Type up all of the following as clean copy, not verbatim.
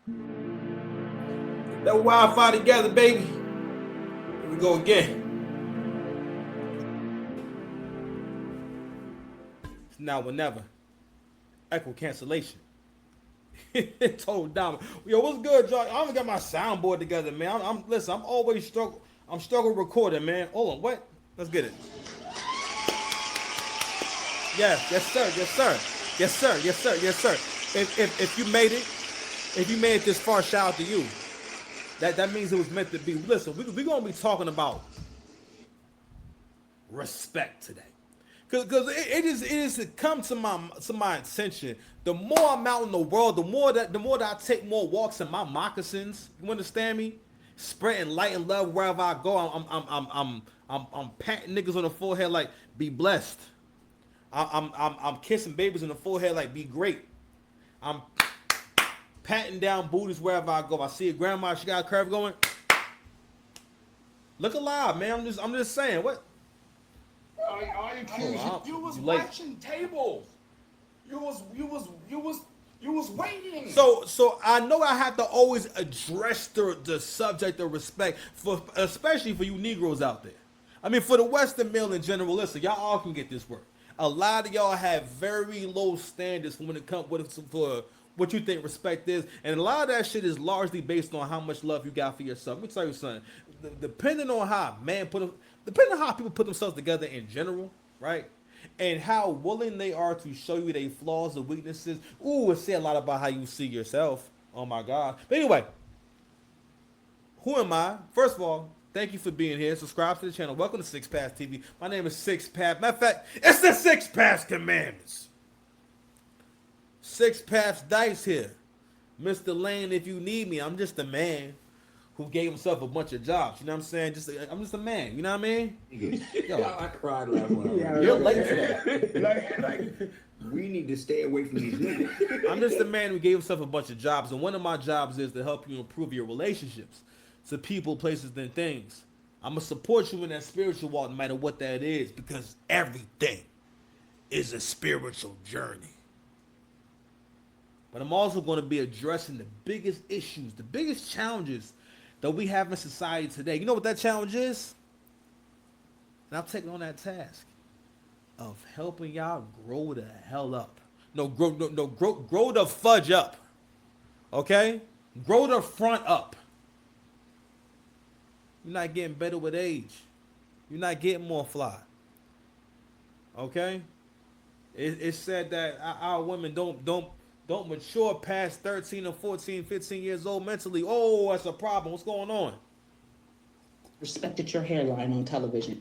That Wi-Fi together, baby. Here we go again. It's now or never. Echo cancellation. Total dominant. Yo, what's good, John? I haven't got my soundboard together, man. Listen. I'm always struggle. I'm struggle recording, man. Hold on, what? Let's get it. Yes, sir, yes, sir, yes, sir, yes, sir, yes, sir. If you made it this far, shout out to you. That means it was meant to be. Listen, we're gonna be talking about respect today. Cause it is come to my attention. The more I'm out in the world, the more that I take more walks in my moccasins. You understand me? Spreading light and love wherever I go. I'm patting niggas on the forehead like be blessed. I'm kissing babies on the forehead like be great. I'm patting down booties wherever I go. I see a grandma, she got a curve going. Look alive, man. I'm just saying what. I accuse you was late. watching tables. You was waiting. So I know I have to always address the subject of respect especially for you Negroes out there. I mean, for the Western male in general. Listen, y'all all can get this work. A lot of y'all have very low standards when it comes for what you think respect is, and a lot of that shit is largely based on how much love you got for yourself. Let me tell you something. Depending on how people put themselves together in general, right? And how willing they are to show you their flaws or weaknesses. Ooh, it say a lot about how you see yourself. Oh my God. But anyway, who am I? First of all, thank you for being here. Subscribe to the channel. Welcome to Six Pass TV. My name is Six Pass. Matter of fact, it's the Six Pass Commandments. Six Pass Dice here. Mr. Lane, if you need me, I'm just a man who gave himself a bunch of jobs. You know what I'm saying? I'm just a man. You know what I mean? Yo, I cried last one. You're late for that. like, we need to stay away from these niggas. I'm just a man who gave himself a bunch of jobs, and one of my jobs is to help you improve your relationships to people, places, and things. I'm going to support you in that spiritual walk no matter what that is, because everything is a spiritual journey. But I'm also going to be addressing the biggest issues, the biggest challenges that we have in society today. You know what that challenge is? And I'm taking on that task of helping y'all grow the hell up. Grow the fudge up. Okay? Grow the front up. You're not getting better with age. You're not getting more fly. Okay? It's said that our women don't mature past 13 or 14, 15 years old mentally. Oh, that's a problem. What's going on? Respected your hairline on television.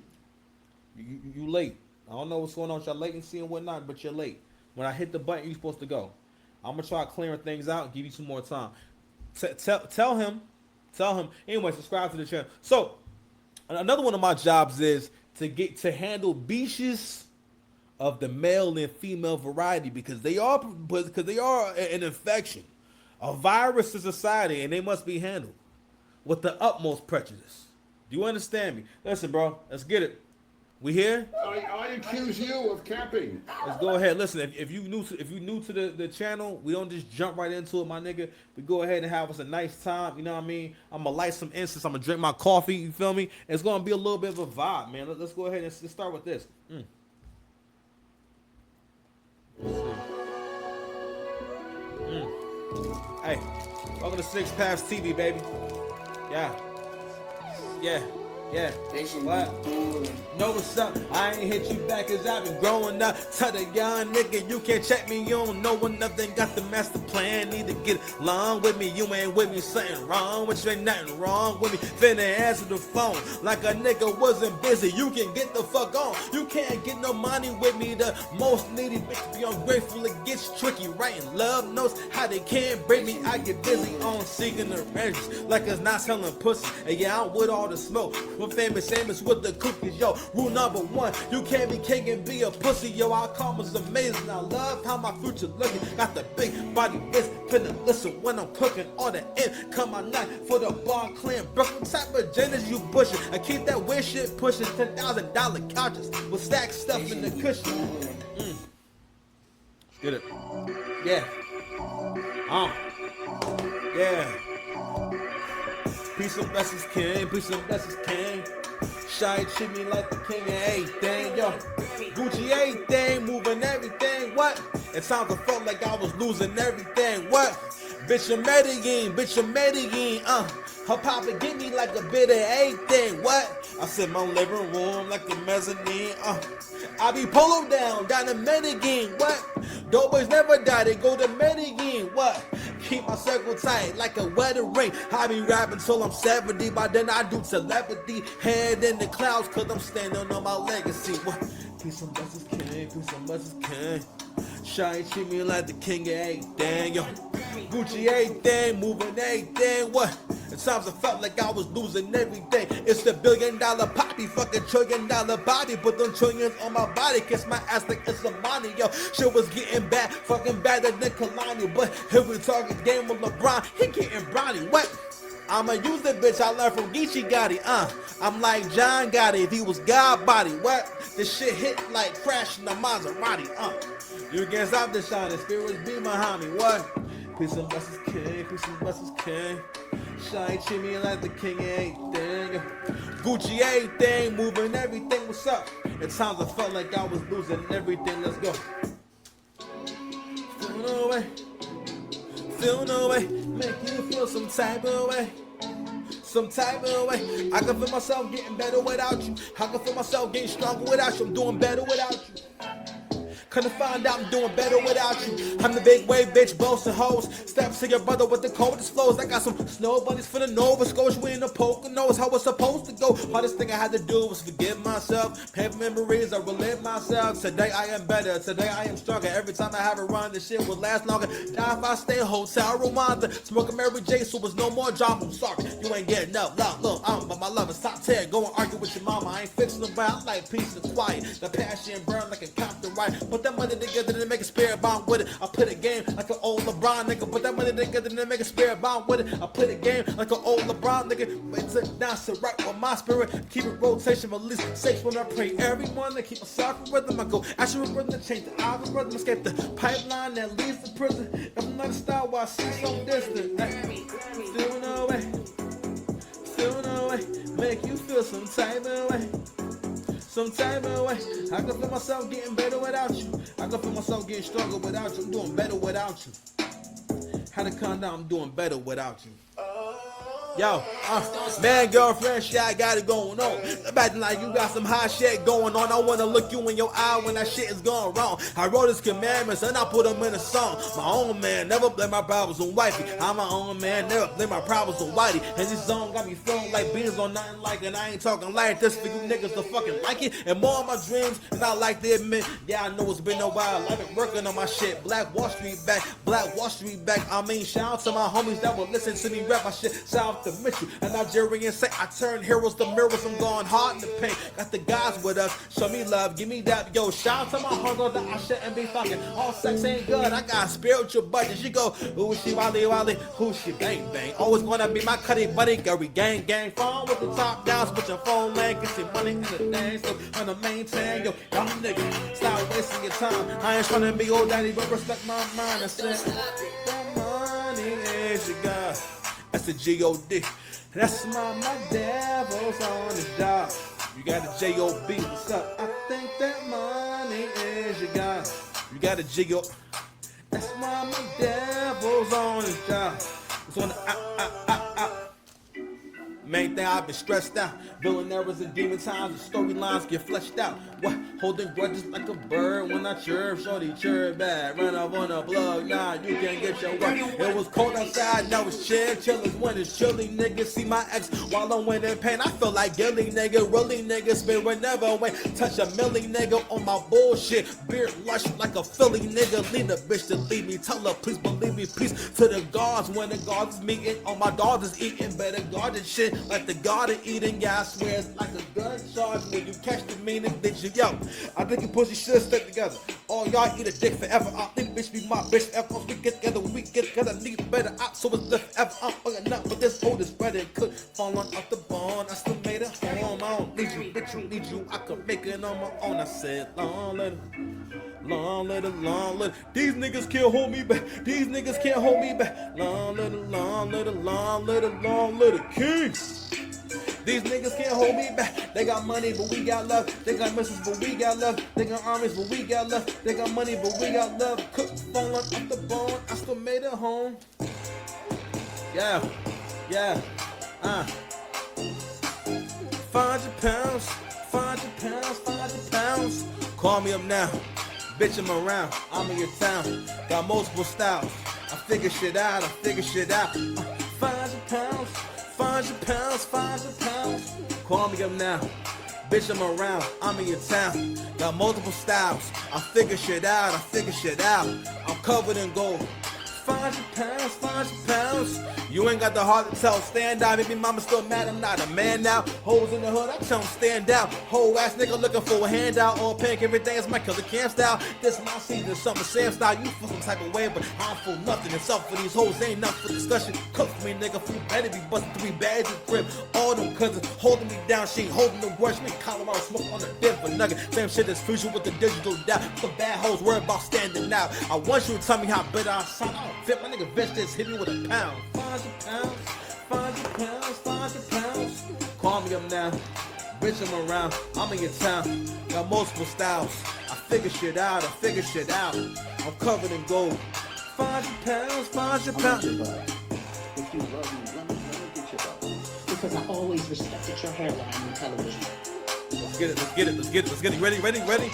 You late. I don't know what's going on with your latency and whatnot, but you're late. When I hit the button, you're supposed to go. I'm going to try clearing things out and give you some more time. Tell him. Anyway, subscribe to the channel. So, another one of my jobs is to handle beaches of the male and female variety, because they are an infection, a virus to society, and they must be handled with the utmost prejudice. Do you understand me? Listen, bro, let's get it. We here? I accuse you of capping. Let's go ahead. Listen, if you new to the channel, we don't just jump right into it, my nigga. We go ahead and have us a nice time. You know what I mean? I'm gonna light some incense. I'm gonna drink my coffee. You feel me? It's gonna be a little bit of a vibe, man. Let's go ahead and let's start with this. Hey, welcome to Six Pass TV, baby. Yeah. What? Know what's up? I ain't hit you back cause I've been growing up. Tell the young nigga you can't check me. You don't know nothing. Got the master plan. Need to get along with me. You ain't with me. Something wrong with you. Ain't nothing wrong with me. Finna answer the phone like a nigga wasn't busy. You can get the fuck on. You can't get no money with me. The most needy bitch be ungrateful. It gets tricky. Writing love notes how they can't break me. I get busy on seeking the arrangements like it's not selling pussy. And yeah, I'm with all the smoke. We're famous with the cookies, yo. Rule number one, you can't be king and be a pussy, yo. Our karma's amazing. I love how my future looking. Got the big body bitch, finna listen when I'm cooking. On the end, come on night for the bar clean. Brooklyn type of agendas you pushing. I keep that weird shit pushing. $10,000 couches with stack stuff in the cushion. Get it? Yeah. Yeah. Peace and blessings, king. Peace and blessings, king. Shy treat me like the king of everything, yo. Gucci everything, moving everything, what? At times I felt like I was losing everything, what? Bitch, I'm Medellin, Her papa give me like a bit of everything, what? I sit in my living room like a mezzanine, I be polo down in Medellin, what? Doughboys never die, they go to Medellin, what? Keep my circle tight like a wedding ring. I be rapping till I'm 70, by then I do telepathy. Head in the clouds, cause I'm standing on my legacy. What? Peace and blessings, king, peace and blessings, king. Shy treat me like the king of everything, yo. Gucci everything, moving everything, what? At times I felt like I was losing everything. It's the $1 billion poppy, fucking $1 trillion body. Put them trillions on my body, kiss my ass like it's some money, yo. Shit was getting bad, fucking better than Kalani. But here we talking game with LeBron, he getting brownie, what? I'ma use the bitch I learned from Geechee Gotti, I'm like John Gotti if he was God body, what? This shit hit like crashing the Maserati, You can't stop this shining, spirits be behind me, what? Peace and blessings, king, peace and blessings, king. Shine treat me like the king of everything. Gucci everything, moving everything, what's up? At times I felt like I was losing everything, let's go. Feel no way. Feel no way, make you feel some type of way. Some type of way. I can feel myself getting better without you. I can feel myself getting stronger without you. I'm doing better without you. Couldn't find out I'm doing better without you. I'm the big wave bitch, boasting hoes. Step to your brother with the coldest flows. I got some snow bunnies for the Nova Scotia. We in the Poconos, how it's supposed to go. Hardest thing I had to do was forgive myself. Paper memories, I relive myself. Today I am better, today I am stronger. Every time I have a run, this shit will last longer. Die if I stay hotel Rwanda. Smoking Mary J, so was no more drama. I'm sorry, you ain't getting up. Look, but my love is top 10. Go and argue with your mama. I ain't fixing them, but I like peace and quiet. The passion burn like a Compton right. Put that money together to make a spirit bond with it. I put a game like an old LeBron nigga. Put that money together to make a spirit bond with it. I put a game like an old LeBron nigga. Wait till now, so right with my spirit. Keep it rotation, release safe when I pray. Every morning, keep a soft rhythm. I go action with rhythm to change the algorithm. Escape the pipeline that leads to prison. If I'm not a star, why I see so distant? Still no way. Still no way. Make you feel some type of way. Some type of way. I can feel myself getting better without you. I can feel myself getting stronger without you. I'm doing better without you. Had to calm down, I'm doing better without you. Yo, man, girlfriend, shit, I got it going on. Imagine like you got some hot shit going on. I wanna look you in your eye when that shit is going wrong. I wrote his commandments and I put them in a song. My own man, never blame my problems on wifey. I'm my own man, never blame my problems on whitey. And this song got me feeling like beans on nothing like it. I ain't talking like this for you niggas to fucking like it. And more of my dreams, and I like to admit, yeah, I know it's been a while. I've been working on my shit. Black Wall Street back, Black Wall Street back. I mean, shout out to my homies that will listen to me rap my shit. Shout out to Mitchell, a Nigerian say I turn heroes to mirrors. I'm going hard in the paint. Got the guys with us. Show me love, give me that. Yo, shout out to my hunger that I shouldn't be fucking. All sex ain't good. I got spiritual budget. She go, who she wally wally, who she bang bang. Always wanna be my cutty buddy. Gary gang gang. Phone with the top down, switch your phone lane. Get your money in the thing. So I'm gonna maintain. Yo, young nigga, stop wasting your time. I ain't trying to be old daddy, but respect my mind. I said, the money is your God. That's the G-O-D. That's my devil's on the job. You got a J-O-B, what's up? I think that money is your God. You got a G-O. That's why my devil's on the job. It's on the Main thing, I've been stressed out. Villain errors and demon times, the storylines get fleshed out. What? Holding grudges like a bird when I chirp. Shorty chirp bad, run up on a plug. Nah, you can't get your work. It was cold outside, now it's chillin' when it's chilly. Niggas see my ex while I'm in pain. I feel like Gilly, nigga. Really, nigga. Spirit never went. Touch a milli, nigga, on my bullshit. Beard lush like a Philly, nigga. Leave the bitch to leave me. Tell her, please believe me. Peace to the gods when the gods is meeting. All my dogs is eating. Better guard this shit like the God of Eden. Yeah, I swear it's like a gun charge when you catch the meaning that you. Yo, I think you pussy should stick together. All y'all eat a dick forever. I think bitch be my bitch forever. We get together, when we get together. Need better out, so it's left forever. I'm fucking up, but this old is better. It could fall on off the bone. I still made it home. I don't need you, bitch, you need you. I could make it stand on my own. I said, long little, long little, long little. These niggas can't hold me back. These niggas can't hold me back. Long little, long little, long little, long little king. These niggas can't hold me back. They got money, but we got love. They got missiles, but we got love. They got armies, but we got love. They got money, but we got love. Cooked falling off the bone. I still made it home. Yeah, yeah, 500 pounds, 500 pounds, 500 pounds. Call me up now, bitch, I'm around. I'm in your town, got multiple styles. I figure shit out, I figure shit out. 500 pounds, 500 pounds, 500 pounds. Call me up now, bitch, I'm around. I'm in your town, got multiple styles. I figure shit out, I figure shit out. I'm covered in gold. 500 pounds, 500 pounds. You ain't got the heart to tell. Stand out, baby mama still mad. I'm not a man now. Hoes in the hood, I tell them stand out. Whole ass nigga looking for a handout. All pink, everything is my killer camp style. This my season, summer Sam style. You feel some type of way, but I don't feel nothing. It's up for these hoes, ain't nothing for discussion. Cook for me, nigga. Food better be busting 3 bags of grip. All them cousins holding me down. She ain't holding the worst. Me Colorado smoke on the Denver nugget. Same shit as fusion with the digital doubt. The bad hoes worry about standing out. I want you to tell me how bitter I sound. I don't fit. My nigga bitch just hit me with a pound. 500 pounds, 500 pounds, 500 pounds. Call me up now, bitch, I'm around. I'm in your town, got multiple styles. I figure shit out, I figure shit out. I'm covered in gold. 500 pounds, 500 pounds. If you love me, let me get your butt. Because I always respected your hairline on television. Let's get it, let's get it, let's get it, let's get it. Ready, ready, ready?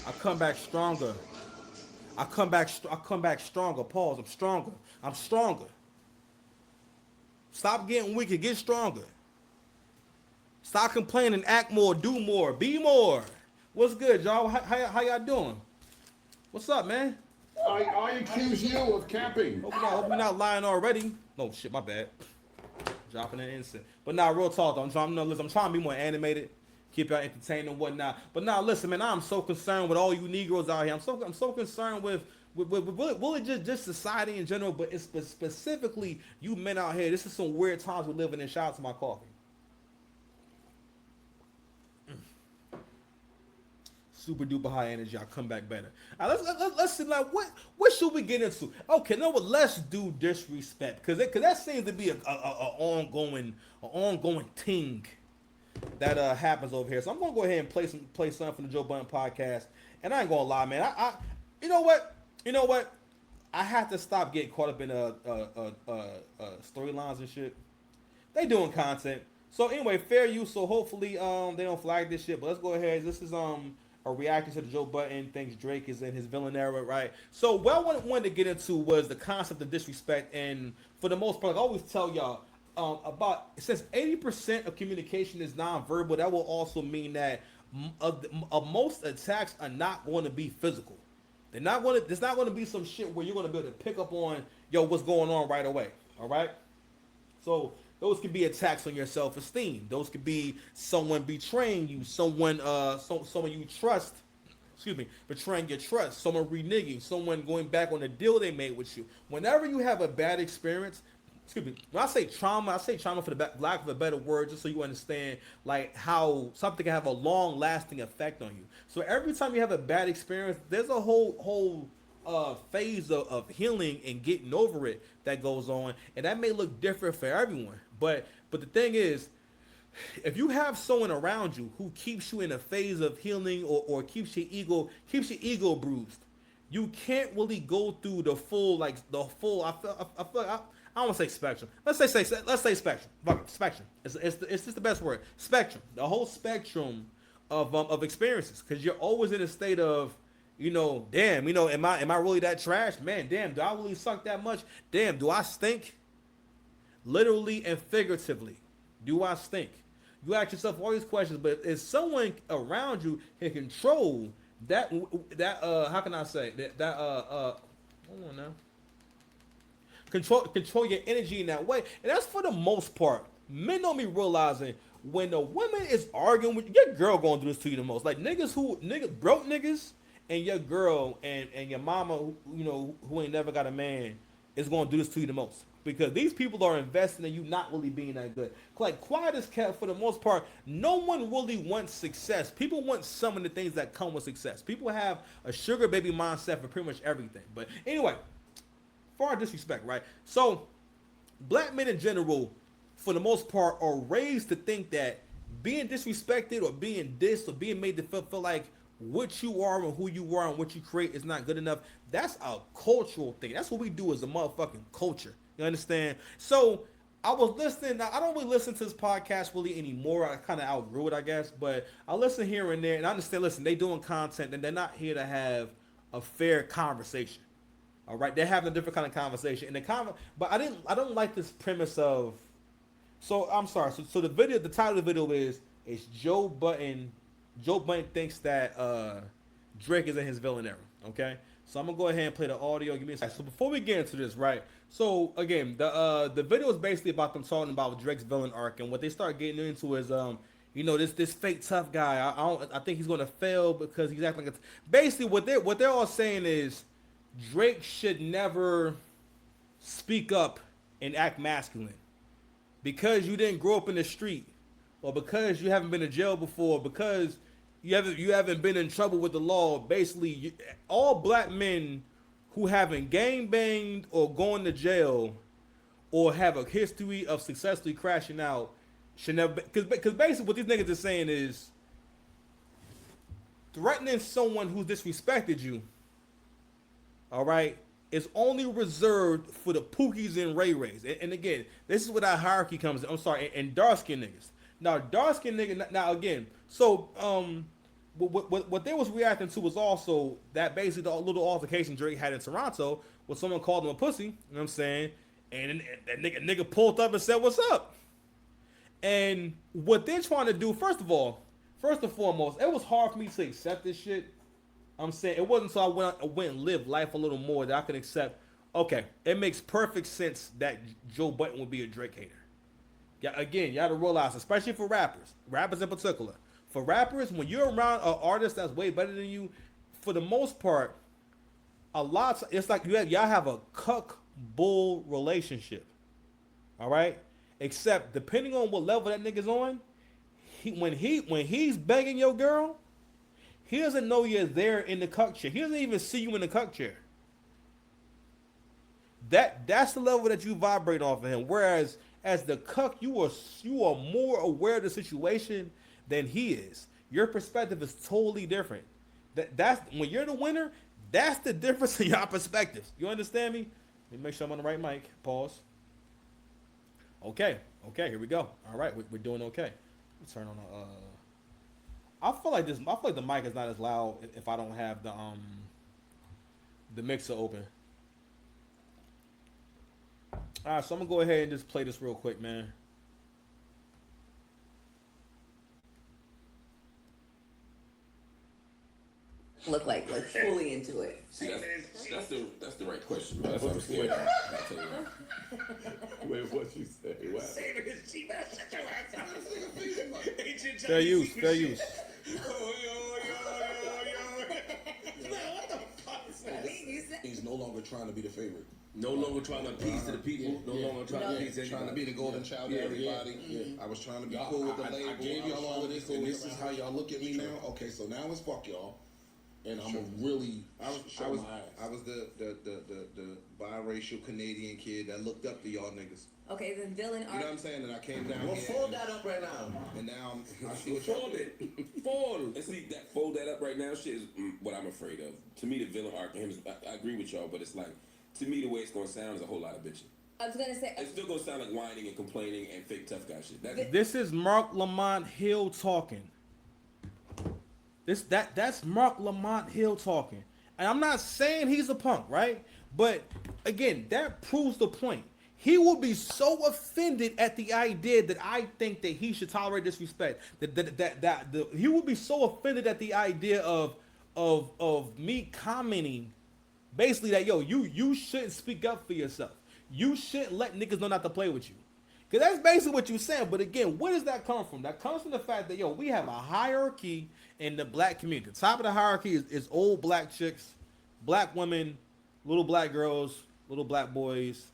I come back stronger. I come back stronger. Pause. I'm stronger. I'm stronger. Stop getting weak and get stronger. Stop complaining. Act more. Do more. Be more. What's good, y'all? How y'all doing? What's up, man? I accuse you of camping. Hope you're not lying already. No shit, my bad. Dropping an instant. But nah, real talk though. I'm trying to be more animated. Keep y'all entertained and whatnot. But now listen, man, I'm so concerned with all you Negroes out here. I'm so concerned with really just society in general, but it's specifically you men out here. This is some weird times we're living in. Shout out to my coffee. Super duper high energy. I'll come back better. All right, let's see, like, what should we get into? Okay, no, but let's do disrespect, because that seems to be an ongoing thing that happens over here. So I'm gonna go ahead and play something from the Joe Budden podcast. And I ain't gonna lie, man. I you know what? I have to stop getting caught up in storylines and shit. They doing content. So anyway, fair use. So hopefully they don't flag this shit. But let's go ahead. This is a reaction to the Joe Budden thinks Drake is in his villain era, right? So what I wanted to get into was the concept of disrespect, and for the most part, like I always tell y'all, since 80% of communication is nonverbal, that will also mean that most attacks are not going to be physical. There's not going to be some shit where you're going to be able to pick up on, what's going on right away. All right. So those could be attacks on your self-esteem. Those could be someone betraying you, someone you trust, betraying your trust, someone reneging, someone going back on a deal they made with you. Whenever you have a bad experience, when I say trauma for the lack of a better word, just so you understand, like, how something can have a long-lasting effect on you. So every time you have a bad experience, there's a whole phase of healing and getting over it that goes on, and that may look different for everyone. But the thing is, if you have someone around you who keeps you in a phase of healing or keeps your ego bruised, you can't really go through the full. I don't want to say spectrum. Let's say spectrum. Fuck it, spectrum. It's just the best word. Spectrum. The whole spectrum of experiences, because you're always in a state of, damn, am I really that trash? Man, damn, do I really suck that much? Damn, do I stink? Literally and figuratively, do I stink? You ask yourself all these questions, but if someone around you can control that how can I say that hold on now. Control your energy in that way, and that's for the most part. Men don't be realizing when a woman is arguing with your girl, going to do this to you the most. Like broke niggas and your girl and your mama, who ain't never got a man, is gonna do this to you the most. Because these people are investing in you not really being that good. Like, quiet as kept, for the most part, no one really wants success. People want some of the things that come with success. People have a sugar baby mindset for pretty much everything. But anyway, far disrespect, right? So, black men in general, for the most part, are raised to think that being disrespected or being dissed or being made to feel like what you are and who you are and what you create is not good enough. That's a cultural thing. That's what we do as a motherfucking culture. You understand? So I was listening. I don't really listen to this podcast really anymore. I kind of outgrew it, I guess. But I listen here and there, and I understand. Listen, they doing content, and they're not here to have a fair conversation. All right, they're having a different kind of conversation. But I don't like this premise of. So I'm sorry. So the title of the video is Joe Budden. Joe Budden thinks that Drake is in his villain era. Okay, so I'm gonna go ahead and play the audio. Give me a second. So before we get into this, right? So again, the video is basically about them talking about Drake's villain arc, and what they start getting into is this fake tough guy. I think he's gonna fail because he's acting like basically what they're all saying is Drake should never speak up and act masculine because you didn't grow up in the street, or because you haven't been to jail before, because you haven't been in trouble with the law. Basically, all black men who haven't gang banged or gone to jail or have a history of successfully crashing out should never, because basically what these niggas are saying is threatening someone who disrespected you, all right, is only reserved for the Pookies and Ray Rays. And again, this is where that hierarchy comes in. I'm sorry, and dark skin niggas. Now, dark skin niggas, now again, so what they was reacting to was also that basically the little altercation Drake had in Toronto when someone called him a pussy, you know what I'm saying? And that nigga pulled up and said, "What's up?" And what they're trying to do, first and foremost, it was hard for me to accept this shit. I'm saying it wasn't until I went and lived life a little more that I could accept, okay, it makes perfect sense that Joe Budden would be a Drake hater. Yeah, again, you got to realize, especially for rappers in particular. For rappers, when you're around an artist that's way better than you, for the most part, it's like y'all have a cuck bull relationship. All right? Except depending on what level that nigga's on, when he's begging your girl, he doesn't know you're there in the cuck chair. He doesn't even see you in the cuck chair. That's the level that you vibrate off of him. Whereas as the cuck, you are more aware of the situation than he is. Your perspective is totally different. That's when you're the winner. That's the difference in your perspectives. You understand me? Let me make sure I'm on the right mic. Pause. Okay, here we go. All right, we're doing okay. Let's turn on the. I feel like the mic is not as loud if I don't have the mixer open. All right, so I'm gonna go ahead and just play this real quick, man. Look like fully into it. See, that's the right question, bro. That's what I'm scared of. I'll tell you that. Wait, what you say? What? Fair use. He's no longer trying to be the favorite. No longer trying to appease to the people. No longer trying to appease anybody. Trying to be the golden child to everybody. I was trying to be cool with the label. I gave y'all all of this, and this is how y'all look at me now. Okay, so now it's fuck y'all. And I'm really I was the biracial Canadian kid that looked up to y'all niggas. Okay, the villain arc. You know what I'm saying? And I came down well, here. fold that up right now. And now I see what y'all Fold it. Fold. And see, fold that up right now shit is what I'm afraid of. To me, the villain arc and him is, I agree with y'all, but it's like, to me, the way it's going to sound is a whole lot of bitching. I was going to say. It's still going to sound like whining and complaining and fake tough guy shit. This is Mark Lamont Hill talking. That's Mark Lamont Hill talking. And I'm not saying he's a punk, right? But again, that proves the point. He will be so offended at the idea that I think that he should tolerate disrespect. He will be so offended at the idea of me commenting basically that, yo, you shouldn't speak up for yourself. You shouldn't let niggas know not to play with you. Because that's basically what you're saying. But again, where does that come from? That comes from the fact that, yo, we have a hierarchy in the black community. The top of the hierarchy is old black chicks, black women, little black girls, little black boys,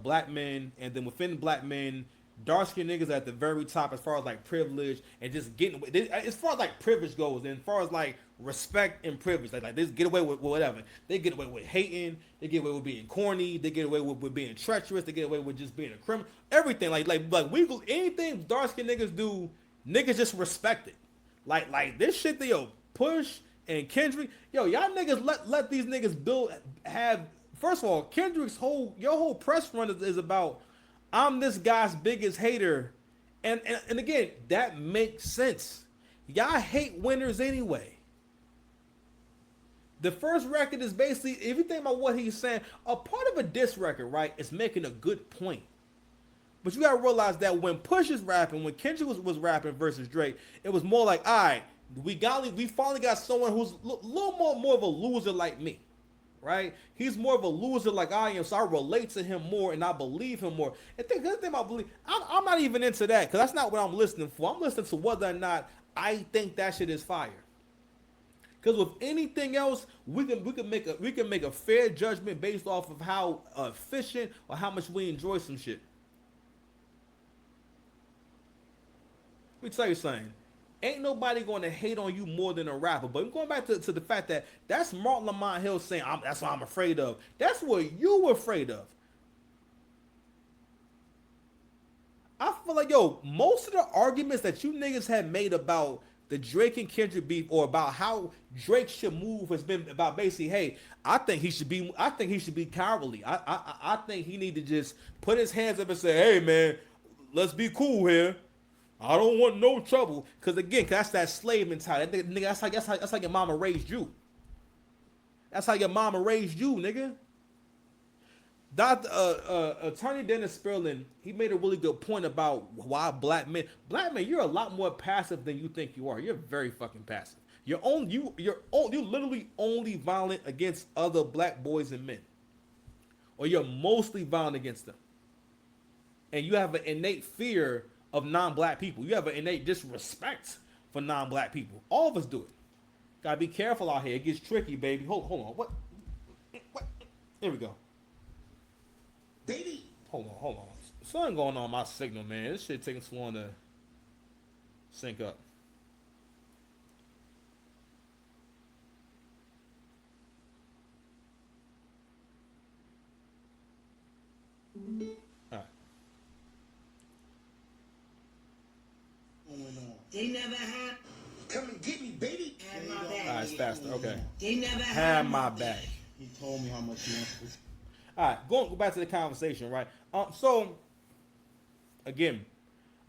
black men, and then within black men, dark-skinned niggas at the very top as far as like privilege and just getting, as far as like privilege goes, and as far as like respect and privilege, like they just get away with whatever. They get away with hating, they get away with being corny, they get away with being treacherous, they get away with just being a criminal. Everything like we go, anything dark-skinned niggas do, niggas just respect it. Like this shit that yo Push and Kendrick, yo, y'all niggas let these niggas have. First of all, Kendrick's your whole press run is about, I'm this guy's biggest hater. And again, that makes sense. Y'all hate winners anyway. The first record is basically, if you think about what he's saying, a part of a diss record, right, is making a good point. But you gotta realize that when Push is rapping, when Kendrick was rapping versus Drake, it was more like, all right, we finally got someone who's a little more of a loser like me. Right? He's more of a loser like I am, so I relate to him more and I believe him more. And the other thing I believe, I'm not even into that because that's not what I'm listening for. I'm listening to whether or not I think that shit is fire. Because with anything else, we can make a fair judgment based off of how efficient or how much we enjoy some shit. Let me tell you something. Ain't nobody going to hate on you more than a rapper. But I'm going back to the fact that that's Martin Lamont Hill saying, that's what I'm afraid of. That's what you were afraid of. I feel like, yo, most of the arguments that you niggas have made about the Drake and Kendrick beef or about how Drake should move has been about basically, hey, I think he should be cowardly. I think he need to just put his hands up and say, hey, man, let's be cool here. I don't want no trouble, cause again, that's that slave mentality. Nigga, that's how your mama raised you. That's how your mama raised you, nigga. Attorney Dennis Sperling, he made a really good point about why black men, you're a lot more passive than you think you are. You're very fucking passive. You're literally only violent against other black boys and men, or you're mostly violent against them, and you have an innate fear of non-black people. You have an innate disrespect for non-black people. All of us do it. Gotta be careful out here. It gets tricky, baby. Hold on. What? Here we go. Baby. Hold on. Something going on my signal, man. This shit taking so long to sync up. All right. They never had. Come and get me, baby. Had my back. All right, it's faster. Okay. They never Had my back. He told me how much he wants. All right, go back to the conversation, right? So, again,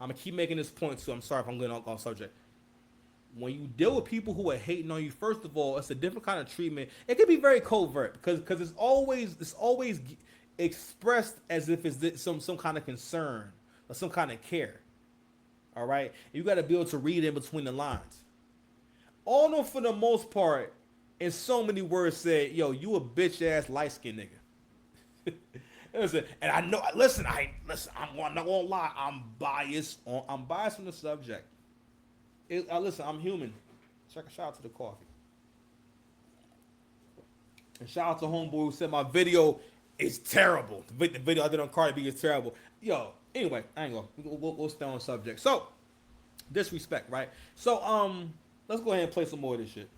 I'm gonna keep making this point, so I'm sorry if I'm going off subject. When you deal with people who are hating on you, first of all, it's a different kind of treatment. It can be very covert because it's always expressed as if it's some kind of concern or some kind of care. All right, you got to be able to read in between the lines. All for the most part, in so many words, said, "Yo, you a bitch ass light skinned nigga." Listen, and I know. Listen. I'm not gonna lie. I'm biased on the subject. Listen, I'm human. Shout out to the coffee. And shout out to homeboy who said my video is terrible. The video I did on Cardi B is terrible. Yo. Anyway, I ain't gonna. We'll stay on subject. So, disrespect, right? So, let's go ahead and play some more of this shit.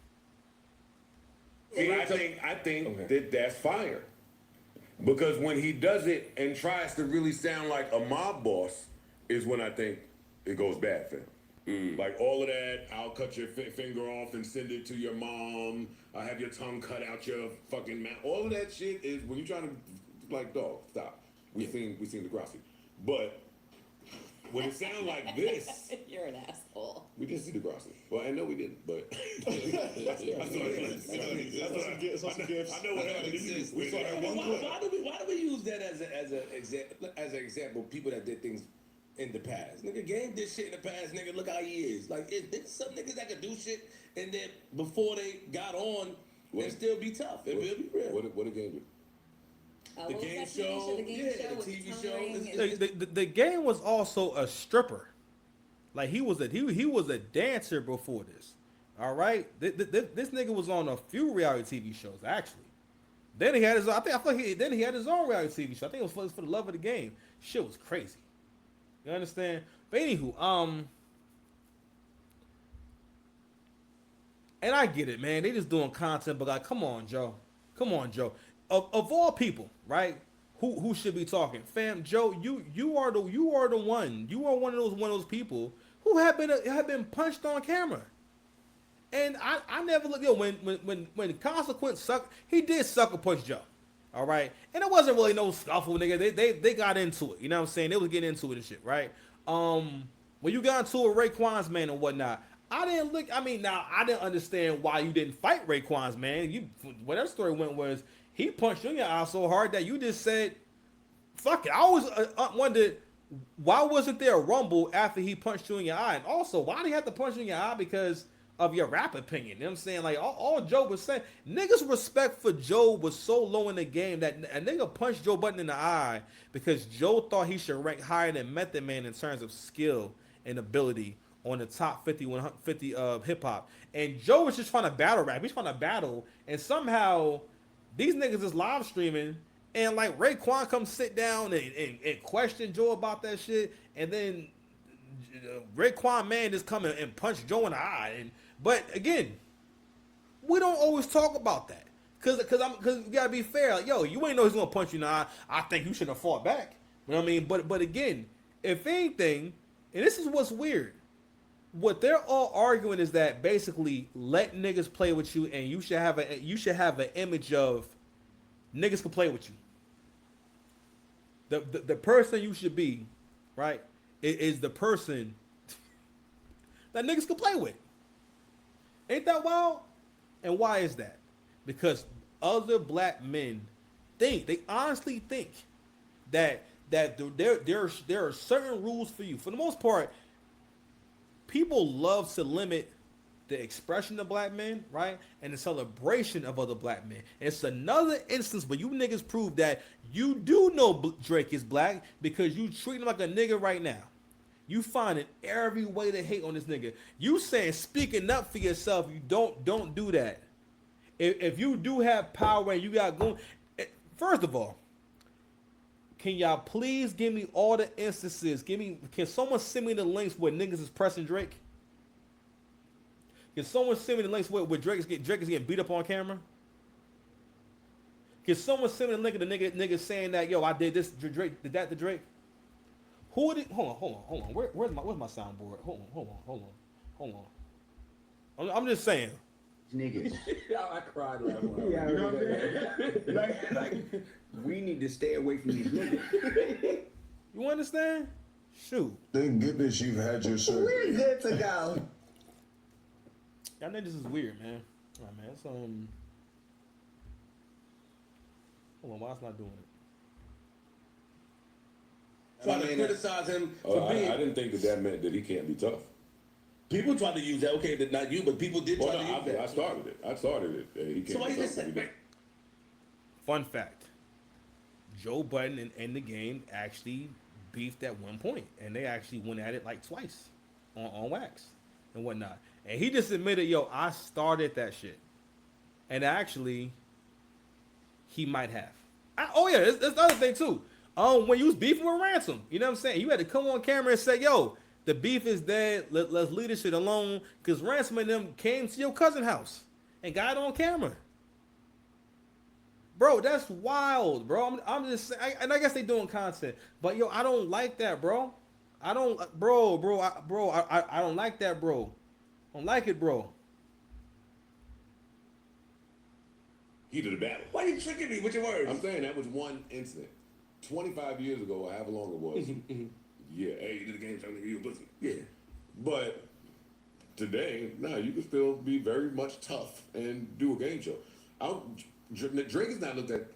See, I think that's fire. Because when he does it and tries to really sound like a mob boss is when I think it goes bad for him. Like all of that, I'll cut your finger off and send it to your mom. I'll have your tongue cut out your fucking mouth. All of that shit is when you're trying to, like, dog, stop. We seen Degrassi. But when it sounds like this, You're an asshole. we did see Degrassi. Well, I know we didn't, but I know what happened. We saw that one clip. Why do we use that as an example? People that did things in the past. Nigga, Game did shit in the past. Nigga, look how he is. Like, there's some niggas that could do shit, and then before they got on, they still be tough. It will be real. What did Game do? The what was game that TV show, The game yeah, show the with TV tongue show. ring is- and- The game was also a stripper. Like he was a dancer before this. All right, this nigga was on a few reality TV shows actually. Then he had his then he had his own reality TV show. I think it was for the love of the game. Shit was crazy. You understand? But anywho, and I get it, man. They just doing content, but like, come on, Joe. Come on, Joe. Of all people, right? Who should be talking? Fam, Joe, you are the one. You are one of those people who have been punched on camera. And I never look, when Consequence suck, he did sucker punch Joe. All right. And it wasn't really no scuffle, nigga. They got into it. You know what I'm saying? They was getting into it and shit, right? When you got into it, Raekwon's man and whatnot, I didn't understand why you didn't fight Raekwon's man. What that story went was he punched you in your eye so hard that you just said, fuck it. I always wondered, why wasn't there a rumble after he punched you in your eye? And also, why did he have to punch you in your eye? Because of your rap opinion. You know what I'm saying? Like, all Joe was saying, niggas' respect for Joe was so low in the game that a nigga punched Joe Budden in the eye because Joe thought he should rank higher than Method Man in terms of skill and ability on the top 50 of hip-hop. And Joe was just trying to battle rap. He's trying to battle, and somehow these niggas is live streaming, and like Raekwon comes sit down and question Joe about that shit, and then Raekwon man just come and punch Joe in the eye. But again, we don't always talk about that. Cause you gotta be fair. Like, yo, you ain't know he's gonna punch you in the eye. I think you should have fought back. You know what I mean? But again, if anything, and this is what's weird, what they're all arguing is that basically let niggas play with you, and you should have an image of niggas can play with you. The person you should be, right, is the person that niggas can play with. Ain't that wild? And why is that? Because other black men they honestly think that there are certain rules for you. For the most part, people love to limit the expression of black men, right? And the celebration of other black men. And it's another instance where you niggas prove that you do know Drake is black because you treat him like a nigga right now. You finding every way to hate on this nigga. You saying speaking up for yourself, you don't do that. If you do have power and you got going, first of all, can y'all please give me all the instances? Can someone send me the links where niggas is pressing Drake? Can someone send me the links where Drake is getting beat up on camera? Can someone send me the link of the nigga saying that, yo, I did this to Drake, did that to Drake? Hold on. Where's my soundboard? Hold on. I'm just saying. Niggas. I cried laughing. Yeah, You know what I'm saying? like, we need to stay away from these niggas. You understand? Shoot. Thank goodness you've had your surgery. We're good to go. Y'all niggas is weird, man. All right, man. It's, hold on, why it's not doing it? Trying to criticize him for being. I didn't think that meant that he can't be tough. People tried to use that. Okay, not you, but people did try to use that. I started it. He can't So why be you just tough. said? Fun fact. Joe Budden and the game actually beefed at one point, and they actually went at it like twice on wax and whatnot. And he just admitted, yo, I started that shit. And actually, he might have. That's the other thing too. When you was beefing with Ransom, you know what I'm saying? You had to come on camera and say, yo, the beef is dead. Let's leave this shit alone. Because Ransom and them came to your cousin's house and got it on camera. Bro, that's wild, bro. I'm just saying, and I guess they doing content. But, yo, I don't like that, bro. I don't like that, bro. I don't like it, bro. Heat of the battle. Why you tricking me with your words? I'm saying that was one incident. 25 years ago, or however long it was. Yeah, hey, you did a game show, nigga, you a pussy. Yeah. But today, you can still be very much tough and do a game show. Drake is not looked at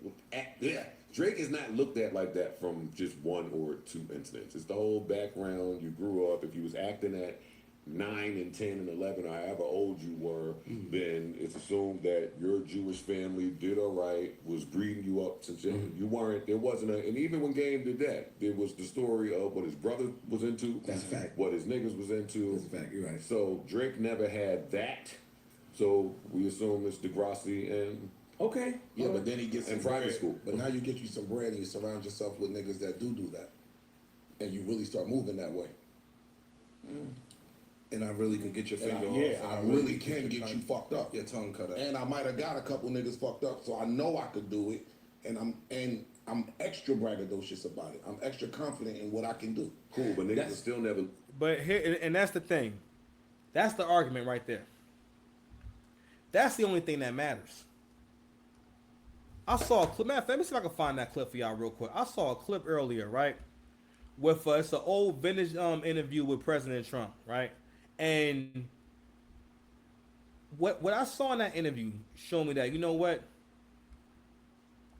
Drake is not looked at like that from just one or two incidents. It's the whole background. You grew up. If you was acting at 9 and 10 and 11, or however old you were, then it's assumed that your Jewish family did all right, was breeding you up since you weren't. There wasn't a, and even when Game did that, there was the story of what his brother was into. That's a fact. What his niggas was into. That's a fact. You're right. So Drake never had that. So we assume it's Degrassi and Okay. Yeah, but then he gets in some private bread. school. But now you get you some bread and you surround yourself with niggas that do that. And you really start moving that way. And I really could get your And finger I, off. I and really get can your get tongue- you fucked up. Your tongue cut up. And I might have got a couple niggas fucked up, so I know I could do it. And I'm extra braggadocious about it. I'm extra confident in what I can do. Cool, but niggas will still never. But here, and that's the thing. That's the argument right there. That's the only thing that matters. I saw a clip. Matter of fact, let me see if I can find that clip for y'all real quick. I saw a clip earlier, right? With it's an old vintage interview with President Trump, right? And what I saw in that interview showed me that, you know what?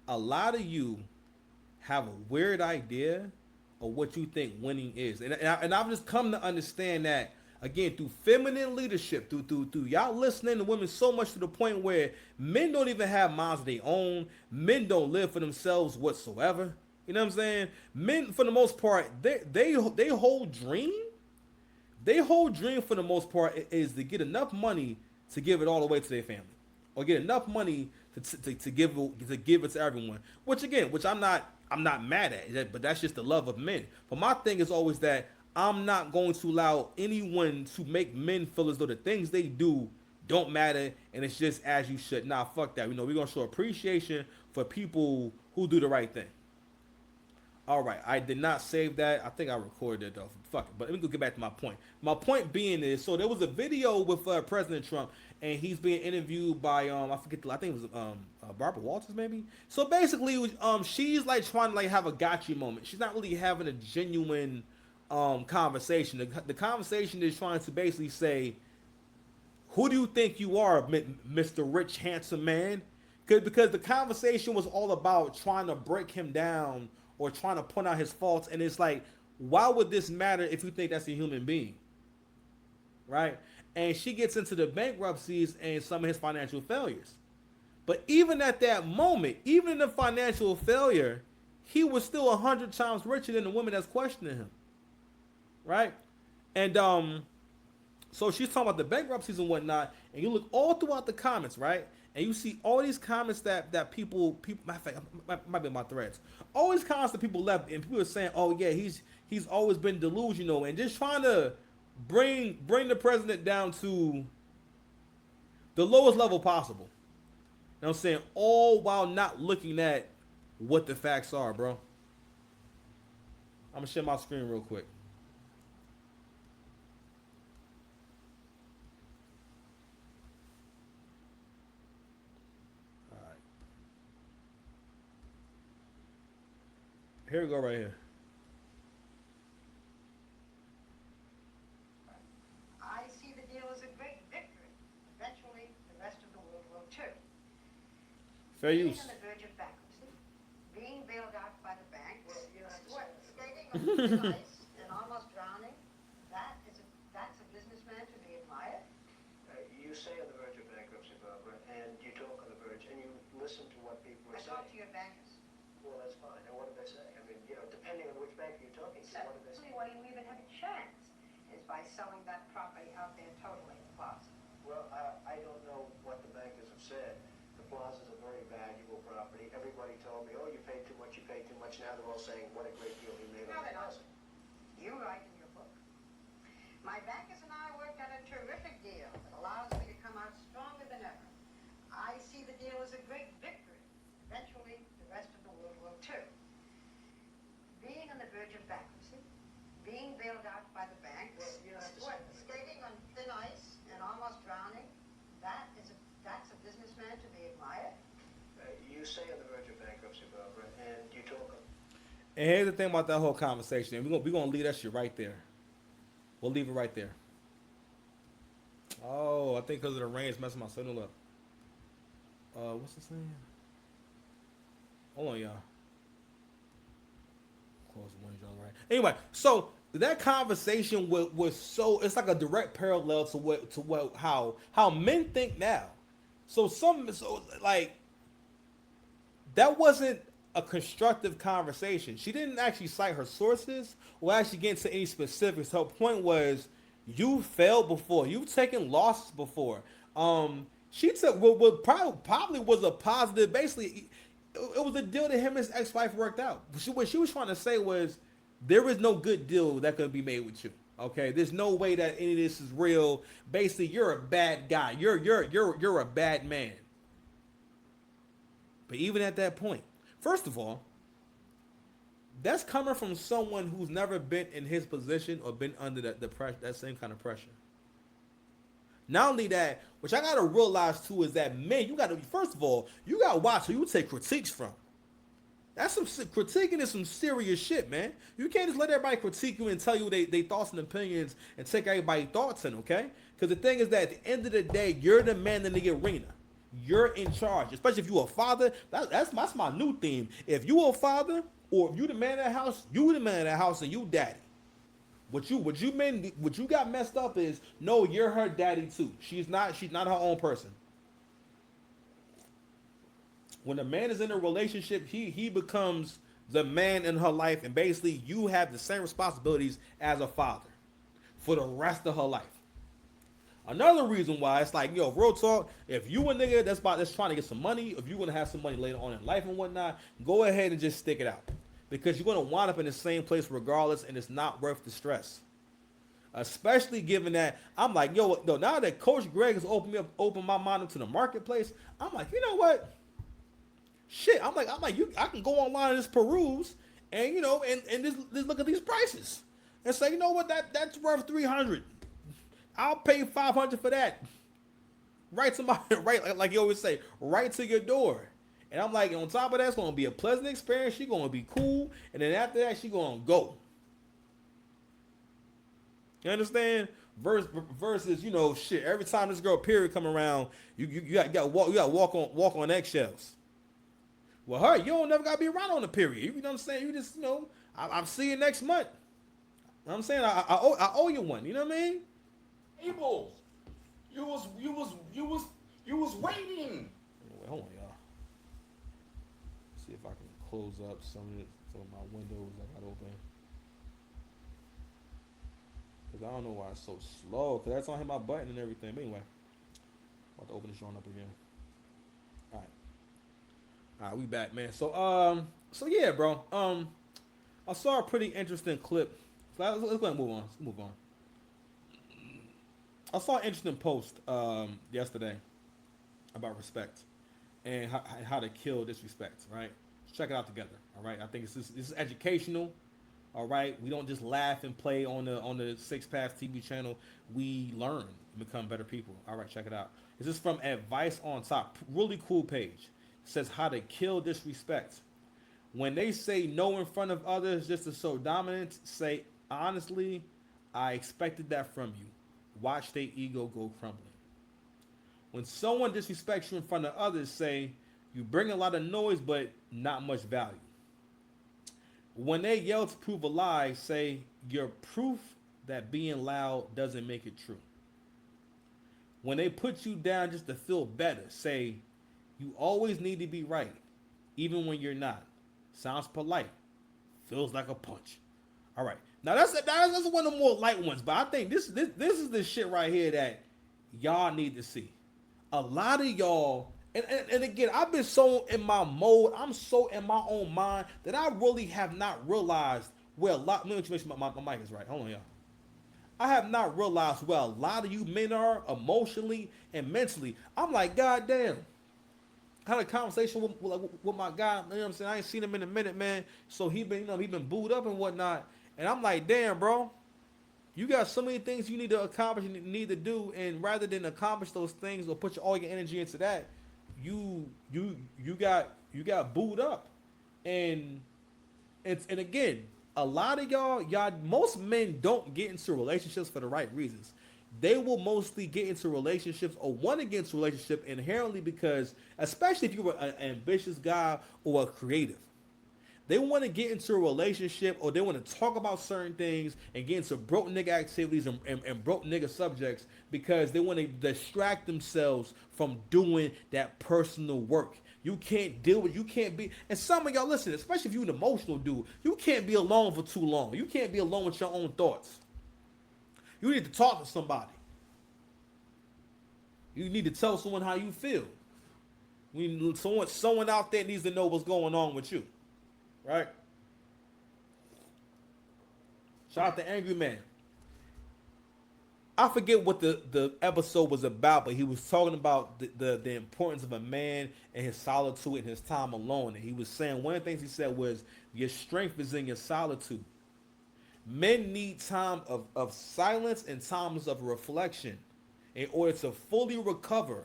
A lot of you have a weird idea of what you think winning is. And I've just come to understand that, again, through feminine leadership, through y'all listening to women so much to the point where men don't even have minds of their own. Men don't live for themselves whatsoever. You know what I'm saying? Men, for the most part, they whole dream for the most part is to get enough money to give it all away to their family, or get enough money to give it to everyone. Which I'm not mad at, but that's just the love of men. But my thing is always that I'm not going to allow anyone to make men feel as though the things they do don't matter and it's just as you should. Nah, fuck that. You know, we're gonna show appreciation for people who do the right thing. All right, I did not save that. I think I recorded it though. Fuck it. But let me go get back to my point. My point being is, so there was a video with President Trump, and he's being interviewed by I think it was Barbara Walters maybe. So basically, she's like trying to like have a gotcha moment. She's not really having a genuine conversation. The conversation is trying to basically say, who do you think you are, Mr. Rich Handsome Man? Because the conversation was all about trying to break him down or trying to point out his faults, and it's like, why would this matter if you think that's a human being, right? And she gets into the bankruptcies and some of his financial failures. But even at that moment, even in the financial failure, he was still 100 times richer than the woman that's questioning him, right? And so she's talking about the bankruptcies and whatnot, and you look all throughout the comments, right? And you see all these comments that people, matter of fact, might be my threads. All these comments that people left, and people are saying, "Oh yeah, he's always been delusional," and just trying to bring the president down to the lowest level possible. You know what I'm saying? All while not looking at what the facts are, bro. I'm gonna share my screen real quick. Here we go right here. I see the deal as a great victory. Eventually, the rest of the world will too. Fair Being use. on the verge of bankruptcy, being bailed out by the banks, skating on thin ice and almost drowning, that's a businessman to be admired. You say on the verge of bankruptcy, Barbara, and you talk on the verge, and you listen to what people are I talk to saying. your bankers. Well, that's fine. And what do they say? I mean, depending on which bank you're talking to, what do they The say? only way you even have a chance is by selling that property out there totally in the plaza. Well, I don't know what the bankers have said. The plaza's a very valuable property. Everybody told me, oh, you paid too much, you paid too much. Now they're all saying, what a great deal he made No, on they the don't. plaza. You write in your book. My bankers and I worked out a terrific deal that allows me to come out stronger than ever. I see the deal as a great victory. Eventually, the rest of the world will too. Being on the verge of bankruptcy, being bailed out by the banks, skating on thin ice and almost drowning, that's a businessman to be admired. You say on the verge of bankruptcy, Barbara, and you talk on... And here's the thing about that whole conversation. And we're gonna leave that shit right there. We'll leave it right there. Oh, I think because of the rain, it's messing my signal up. What's this name? Hold on, y'all. Close the window, right? Anyway, so that conversation was so, it's like a direct parallel to what how men think now. So like that wasn't a constructive conversation. She didn't actually cite her sources or actually get into any specifics. Her point was, you failed before. You've taken losses before. She took what probably was a positive. Basically, it was a deal that him and his ex-wife worked out. What she was trying to say was, there is no good deal that could be made with you. Okay, there's no way that any of this is real. Basically, you're a bad guy. You're a bad man. But even at that point, first of all, that's coming from someone who's never been in his position or been under that same kind of pressure. Not only that, which I gotta realize too, is that men, you gotta, first of all, you gotta watch who you take critiques from. That's some critiquing is some serious shit, man. You can't just let everybody critique you and tell you they thoughts and opinions and take everybody's thoughts in, okay? Because the thing is that at the end of the day, you're the man in the arena. You're in charge, especially if you're a father. That's my new theme. If you a father, or if you the man of the house, you the man of the house, and you daddy. What you got messed up is, no, you're her daddy too. She's not her own person. When a man is in a relationship, he becomes the man in her life, and basically you have the same responsibilities as a father for the rest of her life. Another reason why it's like, yo, real talk, if you a nigga that's trying to get some money, if you want to have some money later on in life and whatnot, go ahead and just stick it out. Because you're going to wind up in the same place regardless, and it's not worth the stress. Especially given that, I'm like, yo, now that Coach Greg has opened my mind up to the marketplace, I'm like, you know what? Shit, I'm like, I can go online and just peruse, and and just look at these prices, and say, you know what, that's worth $300. I'll pay $500 for that. Right to my like you always say, right to your door. And I'm like, on top of that, it's gonna be a pleasant experience. She's gonna be cool, and then after that, she's gonna go. You understand? Versus, shit. Every time this girl period come around, you got walk on eggshells. Well, her, you don't never gotta be around on the period. You know what I'm saying? You just, I'll see you next month. You know what I'm saying? I owe you one. You know what I mean? Abel, you was waiting. Wait, hold on, y'all. See if I can close up some of my windows I got open. Cause I don't know why it's so slow. Cause that's on hit my button and everything. But anyway, I'll have to open this joint up again. All right, we back, man. So yeah, bro. I saw a pretty interesting clip. So let's go ahead and move on. Let's move on. I saw an interesting post yesterday about respect and how to kill disrespect, right? Let's check it out together, all right? I think this is educational, all right? We don't just laugh and play on the Six Paths TV channel. We learn and become better people. All right, check it out. This is from Advice on Top. Really cool page. It says how to kill disrespect. When they say no in front of others just to show dominance, say, honestly, I expected that from you. Watch their ego go crumbling. When someone disrespects you in front of others, say, you bring a lot of noise but not much value. When they yell to prove a lie, say, you're proof that being loud doesn't make it true. When they put you down just to feel better, say, you always need to be right, even when you're not. Sounds polite. Feels like a punch. All right. Now that's one of the more light ones, but I think this is the shit right here that y'all need to see. A lot of y'all, and again, I've been so in my mode, I'm so in my own mind that I really have not realized where a lot. Let me make sure my mic is right. Hold on, y'all. I have not realized where a lot of you men are emotionally and mentally. I'm like, God damn. I had a conversation with my guy. You know what I'm saying? I ain't seen him in a minute, man. So he been booed up and whatnot. And I'm like, damn, bro, you got so many things you need to accomplish and need to do, and rather than accomplish those things or put all your energy into that, you got booed up, and again, a lot of y'all, most men don't get into relationships for the right reasons. They will mostly get into relationships or want to get into a relationship inherently because, especially if you're an ambitious guy or a creative. They want to get into a relationship or they want to talk about certain things and get into broke nigga activities and broke nigga subjects because they want to distract themselves from doing that personal work. You can't deal with, you can't be, and some of y'all listen, especially if you're an emotional dude, you can't be alone for too long. You can't be alone with your own thoughts. You need to talk to somebody. You need to tell someone how you feel. Someone out there needs to know what's going on with you. Right? Shout out to Angry Man. I forget what the episode was about, but he was talking about the importance of a man and his solitude and his time alone. And he was saying one of the things he said was, your strength is in your solitude. Men need time of silence and times of reflection in order to fully recover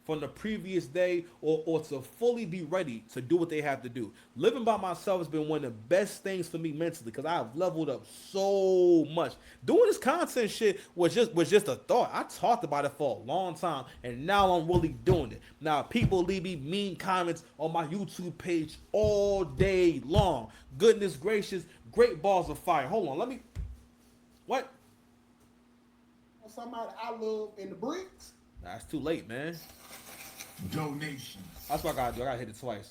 from the previous day or to fully be ready to do what they have to do. Living by myself has been one of the best things for me mentally because I have leveled up so much. Doing this content shit was just a thought. I talked about it for a long time and now I'm really doing it. Now people leave me mean comments on my YouTube page all day long. Goodness gracious, great balls of fire. Hold on, let me, what? Somebody I love in the bricks. Nah, it's too late, man. Donations. That's what I gotta do. I gotta hit it twice.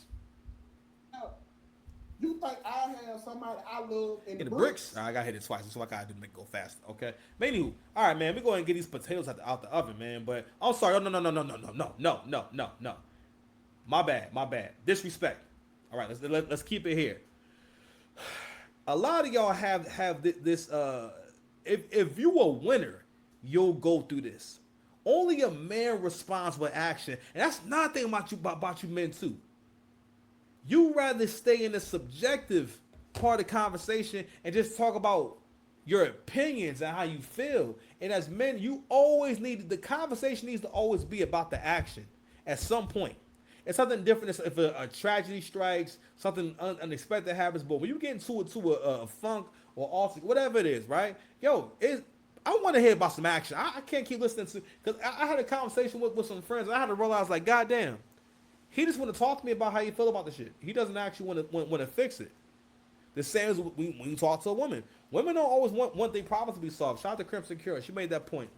You think I have somebody I love in the bricks? I gotta hit it twice. That's what I gotta do to make it go faster. Okay. But anywho, all right, man. We go ahead and get these potatoes out the oven, man. But I'm sorry. Oh, no. My bad. Disrespect. All right. Let's keep it here. A lot of y'all have this. If you a winner, you'll go through this. Only a man responds with action, and that's not thing about you men too. You rather stay in the subjective part of the conversation and just talk about your opinions and how you feel. And as men, you always the conversation needs to always be about the action at some point. It's something different if a tragedy strikes, something unexpected happens. But when you get into a funk or also whatever it is, right? Yo, I want to hear about some action. I can't keep listening to, because I had a conversation with some friends and I had to realize, like, goddamn, he just want to talk to me about how you feel about the shit. He doesn't actually want to fix it. The same as when you talk to a woman. Women don't always want their problems to be solved. Shout out to Crimson Cure. She made that point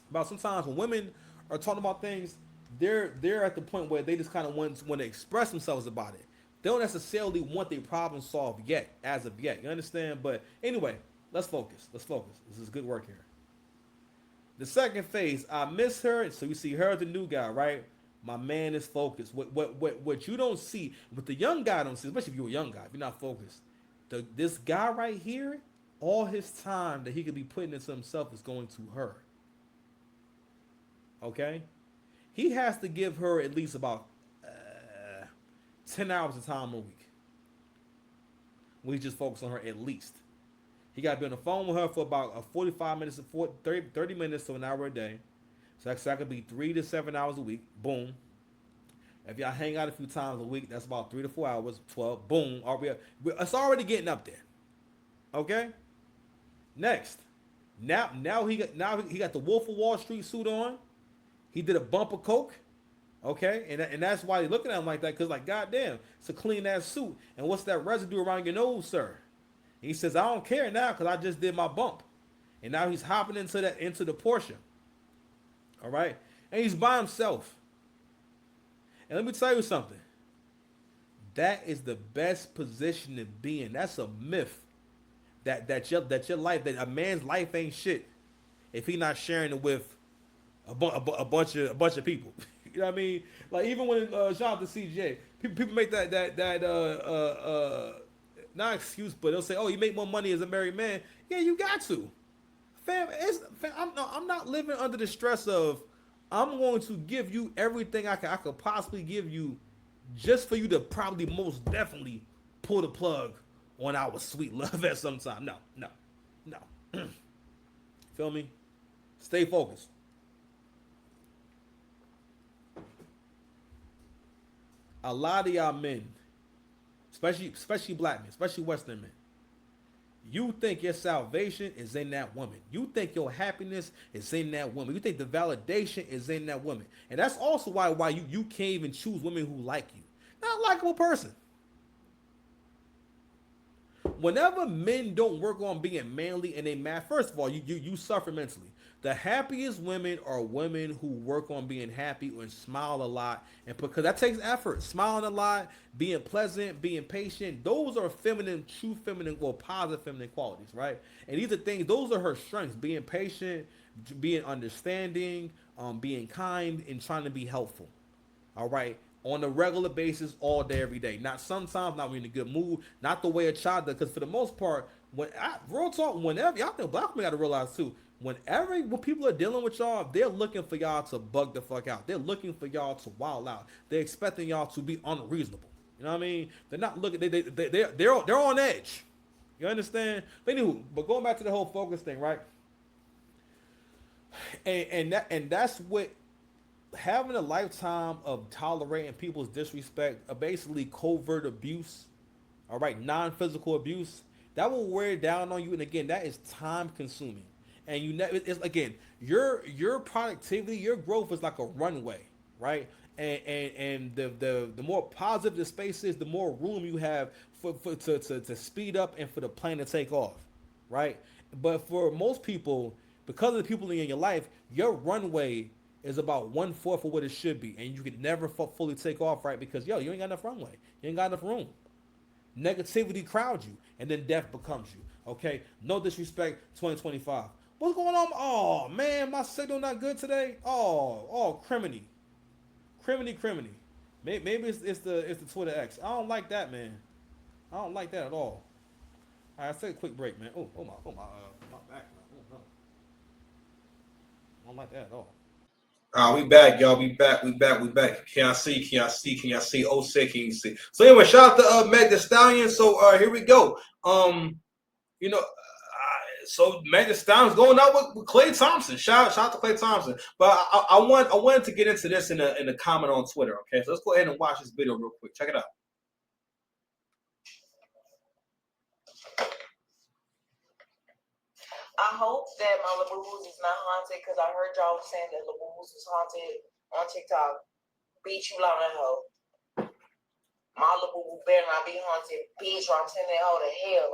about sometimes when women are talking about things, they're at the point where they just kind of want to express themselves about it. They don't necessarily want their problem solved yet, as of yet. You understand? But anyway, let's focus. This is good work here. The second phase, I miss her. So you see her, the new guy, right? My man is focused. What you don't see, what the young guy don't see, especially if you're a young guy, if you're not focused. This guy right here, all his time that he could be putting into himself is going to her. Okay? He has to give her at least about 10 hours of time a week. We just focus on her at least. He got to be on the phone with her for about 45 minutes, 30 minutes to an hour a day. So that could be 3 to 7 hours a week. Boom. If y'all hang out a few times a week, that's about 3 to 4 hours. 12. Boom. It's already getting up there. Okay. Next. Now he got the Wolf of Wall Street suit on. He did a bump of coke. Okay, and that's why they looking at him like that, because like, goddamn, it's a clean ass suit. And what's that residue around your nose, sir? And he says, I don't care now because I just did my bump. And now he's hopping into the Porsche. All right, and he's by himself. And let me tell you something. That is the best position to be in. That's a myth. That your life, that a man's life ain't shit if he not sharing it with a bunch of people. You know what I mean? Like, even when shout out to CJ, people make that not excuse, but they'll say, "Oh, you make more money as a married man." Yeah, you got to, fam. I'm not living under the stress of I'm going to give you everything I could possibly give you, just for you to probably most definitely pull the plug on our sweet love at some time. No. Feel me? Stay focused. A lot of y'all men, especially black men, especially Western men, you think your salvation is in that woman. You think your happiness is in that woman. You think the validation is in that woman. And that's also why you can't even choose women who like you. Not a likable person. whenever men don't work on being manly and they mad, first of all, you suffer mentally. The happiest women are women who work on being happy and smile a lot, and because that takes effort. Smiling a lot, being pleasant, being patient. Those are feminine, true feminine, or positive feminine qualities, right? And these are things. Those are her strengths: being patient, being understanding, being kind, and trying to be helpful. All right, on a regular basis, all day, every day. Not sometimes, not when you're in a good mood, not the way a child does. Because for the most part, real talk, whenever y'all think black men got to realize too, when people are dealing with y'all, they're looking for y'all to bug the fuck out. They're looking for y'all to wild out. They're expecting y'all to be unreasonable. You know what I mean? They're not looking. They're on edge. You understand? But anywho, but going back to the whole focus thing, right? And that's what having a lifetime of tolerating people's disrespect, basically covert abuse, all right, non-physical abuse, that will wear down on you. And again, that is time consuming. And it's again, your productivity, your growth is like a runway, right? And the more positive the space is, the more room you have to speed up and for the plane to take off, right? But for most people, because of the people in your life, your runway is about 1/4 of what it should be, and you can never fully take off, right? Because you ain't got enough runway, you ain't got enough room. Negativity crowds you, and then death becomes you. Okay, no disrespect. 2025. What's going on? Oh man, my signal not good today. Criminy. Maybe it's the Twitter X. I don't like that, man. I don't like that at all. All right, let's take a quick break, man. My back. Oh no. I don't like that at all. We back, y'all. We back. Can y'all see? Oh, say, can you see? So anyway, shout out to Meg Thee Stallion. So here we go. So Meg Thee Stallion's going out with Klay Thompson. Shout out to Klay Thompson. But I wanted to get into this in a comment on Twitter. Okay, so let's go ahead and watch this video real quick. Check it out. I hope that my Labubu's is not haunted because I heard y'all saying that Labubu's is haunted on TikTok. Beat you loud and hoe. My Labubu better not be haunted, bitch, or I'm sending that hoe to hell.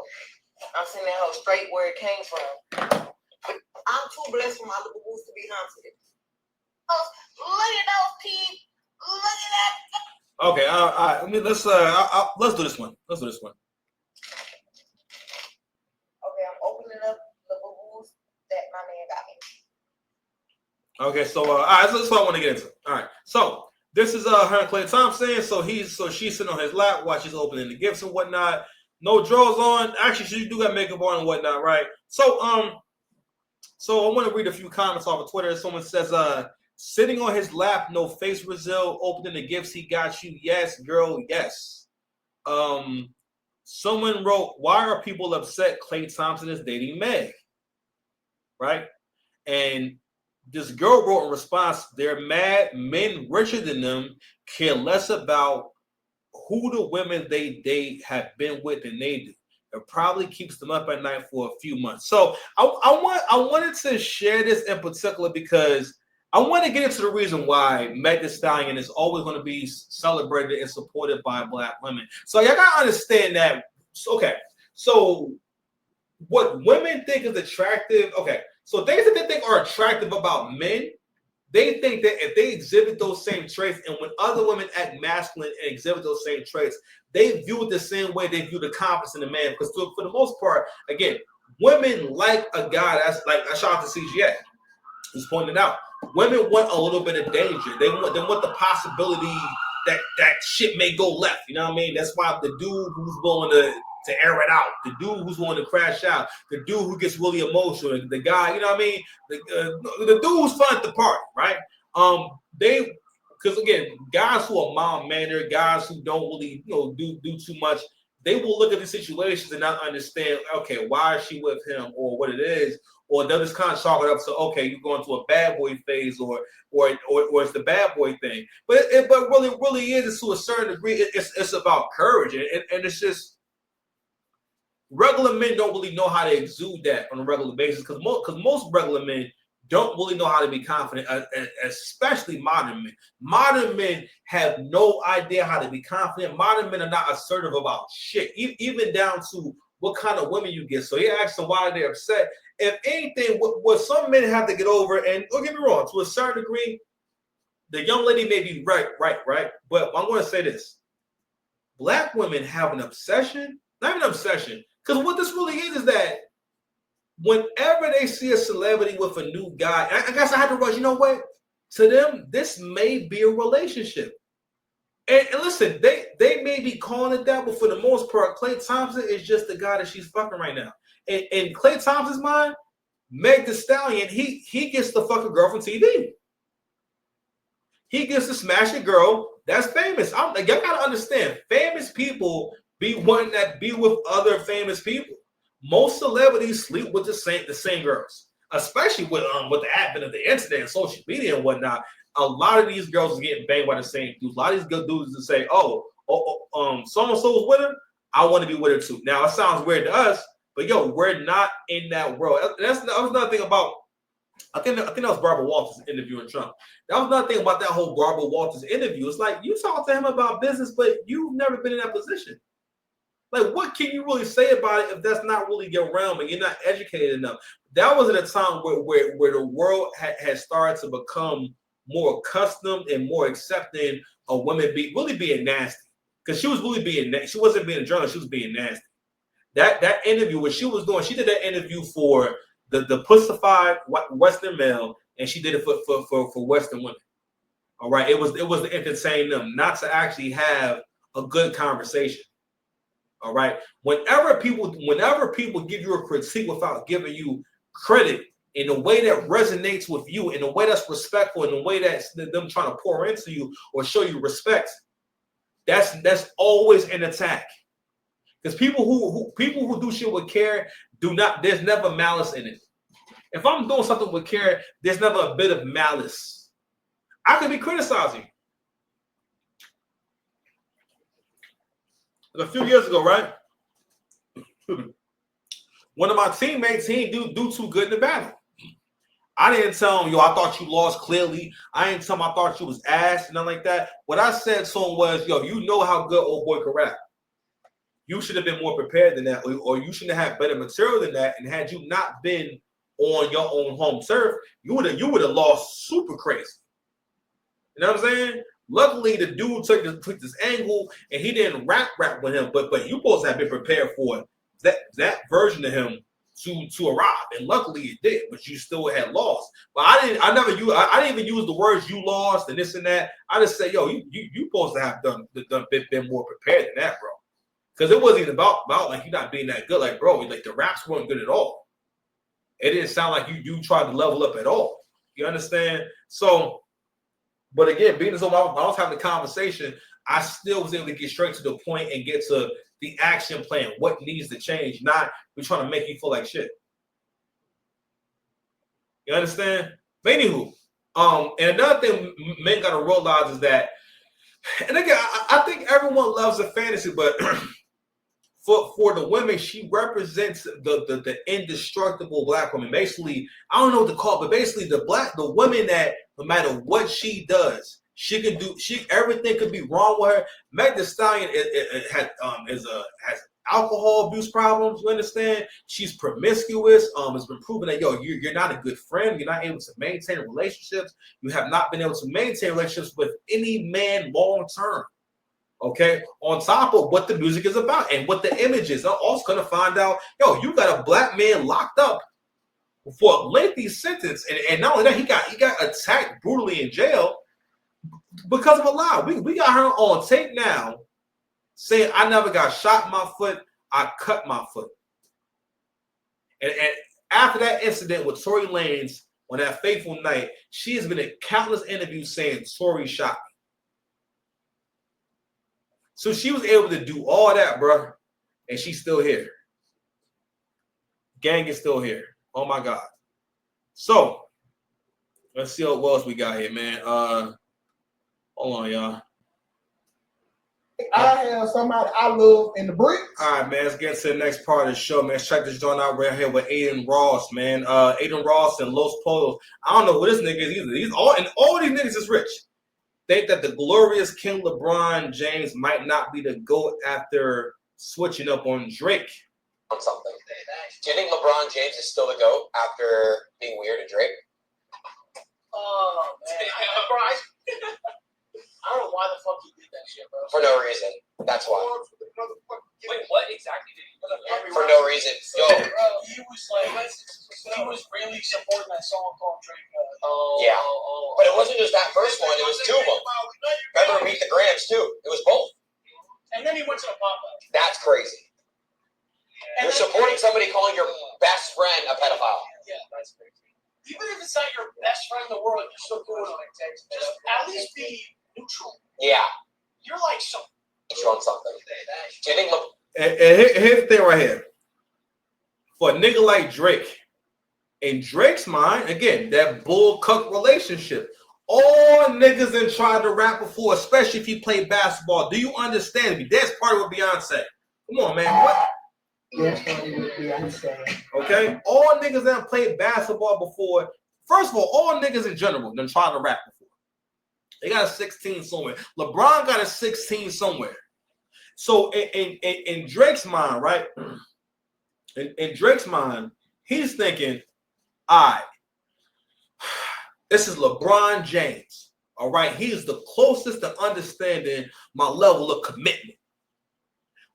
I'm sending that hoe straight where it came from. I'm too blessed for my Labubu's to be haunted. Look at those teeth. Look at that. Okay, all right. Let's do this one. Okay, I'm opening up Labubu's that my man got me. Okay, so all right, that's what I want to get into. All right, so this is her and Klay Thompson. So she's sitting on his lap while she's opening the gifts and whatnot. No drawers on. Actually, she do got makeup on and whatnot, right? So I want to read a few comments off of Twitter. Someone says, sitting on his lap, no face Brazil, opening the gifts he got you. Yes, girl, yes. Someone wrote, why are people upset Klay Thompson is dating Meg? Right? And this girl wrote in response, they're mad men richer than them care less about who the women they have been with than they do. It probably keeps them up at night for a few months. So I wanted to share this in particular because I want to get into the reason why Meg Thee Stallion is always going to be celebrated and supported by Black women. So y'all gotta understand that. Okay, so what women think is attractive. Okay, so things that they think are attractive about men, they think that if they exhibit those same traits, and when other women act masculine and exhibit those same traits, they view it the same way they view the confidence in the man. Because for the most part, again, women like a guy that's like, I shout out to CGA, who's pointing out, women want a little bit of danger. They want the possibility that shit may go left. You know what I mean? That's why the dude who's willing to air it out, the dude who's willing to crash out, the dude who gets really emotional, the guy, you know what I mean? The dude who's fun at the party, right? Because again, guys who are mild-mannered, guys who don't really, do too much, they will look at the situations and not understand, okay, why is she with him or what it is, or they'll just kind of chalk it up to, okay, you're going through a bad boy phase or it's the bad boy thing. But really is to a certain degree, it's about courage, and it's just regular men don't really know how to exude that on a regular basis because most regular men don't really know how to be confident, especially modern men. Modern men have no idea how to be confident. Modern men are not assertive about shit, even down to what kind of women you get. So he asked them why they're upset. If anything, what some men have to get over, and don't get me wrong, to a certain degree, the young lady may be right. But I'm going to say this. Black women have an obsession, not even an obsession, because what this really is that whenever they see a celebrity with a new guy, I guess I had to rush, you know what? To them, this may be a relationship. And listen, they may be calling it that, but for the most part, Klay Thompson is just the guy that she's fucking right now. In Klay Thompson's mind, Meg Thee Stallion, he gets to fuck a girl from TV. He gets to smash a girl that's famous. Y'all gotta understand, famous people be wanting that be with other famous people. Most celebrities sleep with the same girls, especially with the advent of the internet and social media and whatnot. A lot of these girls are getting banged by the same dudes. A lot of these good dudes to say, so and so's with her, I want to be with her too. Now it sounds weird to us, but yo, we're not in that world. That was another thing about. I think that was Barbara Walters interviewing Trump. That was another thing about that whole Barbara Walters interview. It's like you talk to him about business, but you've never been in that position. Like, what can you really say about it if that's not really your realm and you're not educated enough? That was at a time where the world had started to become more accustomed and more accepting of women really being nasty. Because she was really being nasty. She wasn't being a journalist, she was being nasty. That interview, what she was doing, she did that interview for the pussified Western male, and she did it for Western women. All right. It was to entertain them, not to actually have a good conversation. All right. Whenever people give you a critique without giving you credit in a way that resonates with you, in a way that's respectful, in a way that's them trying to pour into you or show you respect, that's always an attack. Because people who do shit with care there's never malice in it. If I'm doing something with care, there's never a bit of malice. I could be criticizing. A few years ago, right? One of my teammates, he didn't do too good in the battle. I didn't tell him, I thought you lost clearly. I didn't tell him I thought you was ass and nothing like that. What I said to him was, you know how good old boy can rap. You should have been more prepared than that, or you should have had better material than that. And had you not been on your own home turf, you would have lost super crazy. You know what I'm saying? Luckily, the dude took this angle and he didn't rap with him, but you supposed to have been prepared for that version of him to arrive. And luckily it did, but you still had lost. But I didn't even use the words you lost and this and that. I just said, you supposed to have been more prepared than that, bro. Because it wasn't even about like you not being that good. Like, bro, like the raps weren't good at all. It didn't sound like you tried to level up at all. You understand? So, but again, being as though I was having a conversation, I still was able to get straight to the point and get to the action plan. What needs to change? Not we're trying to make you feel like shit. You understand? But anywho, and another thing men gotta realize is that, and again, I think everyone loves a fantasy, but for the women, she represents the indestructible black woman. Basically, I don't know what to call it, but basically the women that no matter what she does, she can do. Everything could be wrong with her. Meg Thee Stallion has alcohol abuse problems. You understand? She's promiscuous. It's been proven that you're not a good friend. You're not able to maintain relationships. You have not been able to maintain relationships with any man long term. Okay, on top of what the music is about and what the image is, I'm also gonna find out, you got a black man locked up for a lengthy sentence, and not only that, he got attacked brutally in jail because of a lie. We got her on tape now saying, I never got shot in my foot, I cut my foot. And after that incident with Tory Lanez on that fateful night, she has been in countless interviews saying Tory shot me. So she was able to do all that, bro, and she's still here. Gang is still here. Oh my God. So let's see what else we got here, man. Hold on, y'all. I have somebody I love in the bricks. All right, man. Let's get to the next part of the show, man. Let's check this joint out right here with Aiden Ross, man. Aiden Ross and Los Polos. I don't know who this nigga is either. All these niggas is rich. Think that the glorious King LeBron James might not be the GOAT after switching up on Drake. On something. Do you think LeBron James is still the GOAT after being weird to Drake? Oh man, I don't know why the fuck he did that shit, bro. For no reason. That's why. Wait, what exactly did he do? For no reason. Yo. He was really supporting that song called Drake. Yeah. But it wasn't just that first one, it was two of them. Remember Meet the Grams too. It was both. And then he went to the pop-up. That's crazy. You're supporting somebody calling your best friend a pedophile. Yeah, that's crazy. Even if it's not your best friend in the world, you're still doing it. Just at least be neutral. Yeah. You're like some. Showing something. Do you think? And here's the thing right here. For a nigga like Drake, in Drake's mind, again, that bull cuck relationship. All niggas in tried to rap before, especially if you play basketball. Do you understand me? That's part of Beyonce. Come on, man. What? That's funny with Beyonce. Okay? All niggas that played basketball before. First of all niggas in general done tried to rap before. They got a 16 somewhere. LeBron got a 16 somewhere. So in Drake's mind, right? In Drake's mind, he's thinking, all right, this is LeBron James. All right. He is the closest to understanding my level of commitment.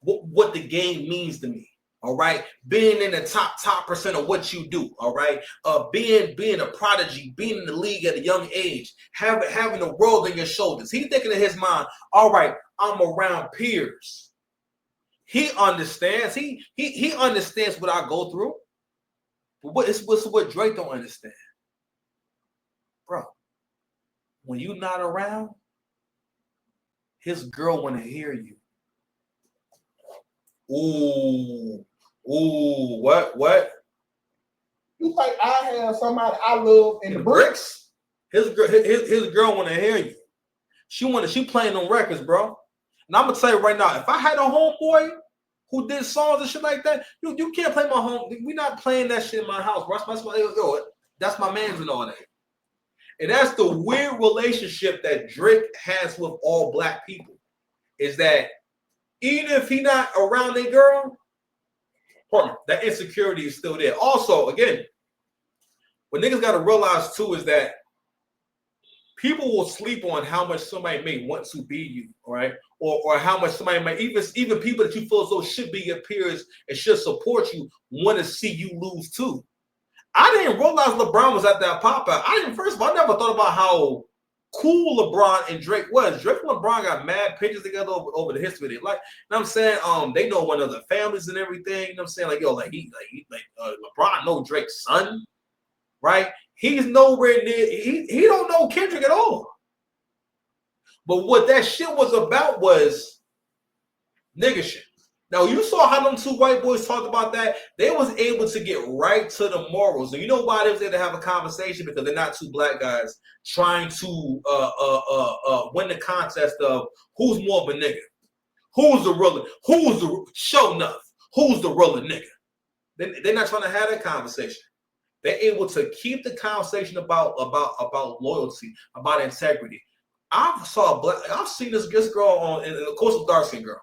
What the game means to me. All right. Being in the top percent of what you do. All right. Being a prodigy, being in the league at a young age, having the world on your shoulders. He's thinking in his mind, all right, I'm around peers. He understands. He understands what I go through. But what's what Drake don't understand? Bro, when you're not around, his girl want to hear you. Ooh, what? You think I have somebody I love in the bricks? His girl want to hear you. She playing on records, bro. And I'm gonna tell you right now, if I had a homeboy who did songs and shit like that, you can't play my home. We're not playing that shit in my house, bro. That's my man's and all that. And that's the weird relationship that Drake has with all black people. Is that even if he not around a girl, that insecurity is still there. Also, again, what niggas got to realize too is that people will sleep on how much somebody may want to be you, right? Or how much somebody might, even people that you feel as though should be your peers and should support you, want to see you lose too. I didn't realize LeBron was at that pop-out. First of all, I never thought about how cool LeBron and Drake was. Drake and LeBron got mad pictures together over the history of their life. You know what I'm saying? They know one of the families and everything. You know what I'm saying? LeBron know Drake's son, right? He's nowhere near, he don't know Kendrick at all. But what that shit was about was nigga shit. Now, you saw how them two white boys talked about that. They was able to get right to the morals. And you know why they was able to have a conversation? Because they're not two black guys trying to win the contest of who's more of a nigga. Who's the show enough? Who's the realer nigga? They're not trying to have that conversation. They're able to keep the conversation about loyalty, about integrity. I've seen this girl and of course a dark skinned girl.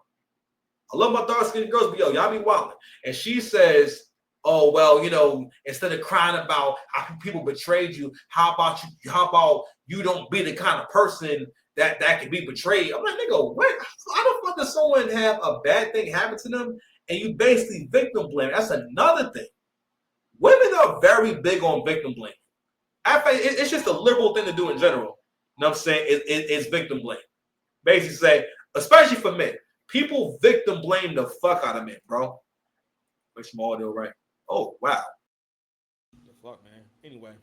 I love my dark skinned girls, but y'all be wilding. And she says, oh, well, instead of crying about how people betrayed you, how about you don't be the kind of person that can be betrayed? I'm like, nigga, what? How the fuck does someone have a bad thing happen to them and you basically victim blame? That's another thing. Women are very big on victim blame. It's just a liberal thing to do in general. You know what I'm saying? It's victim blame. Basically say, especially for men, people victim blame the fuck out of men, bro. Make some audio right. Oh, wow. The fuck, man. Anyway.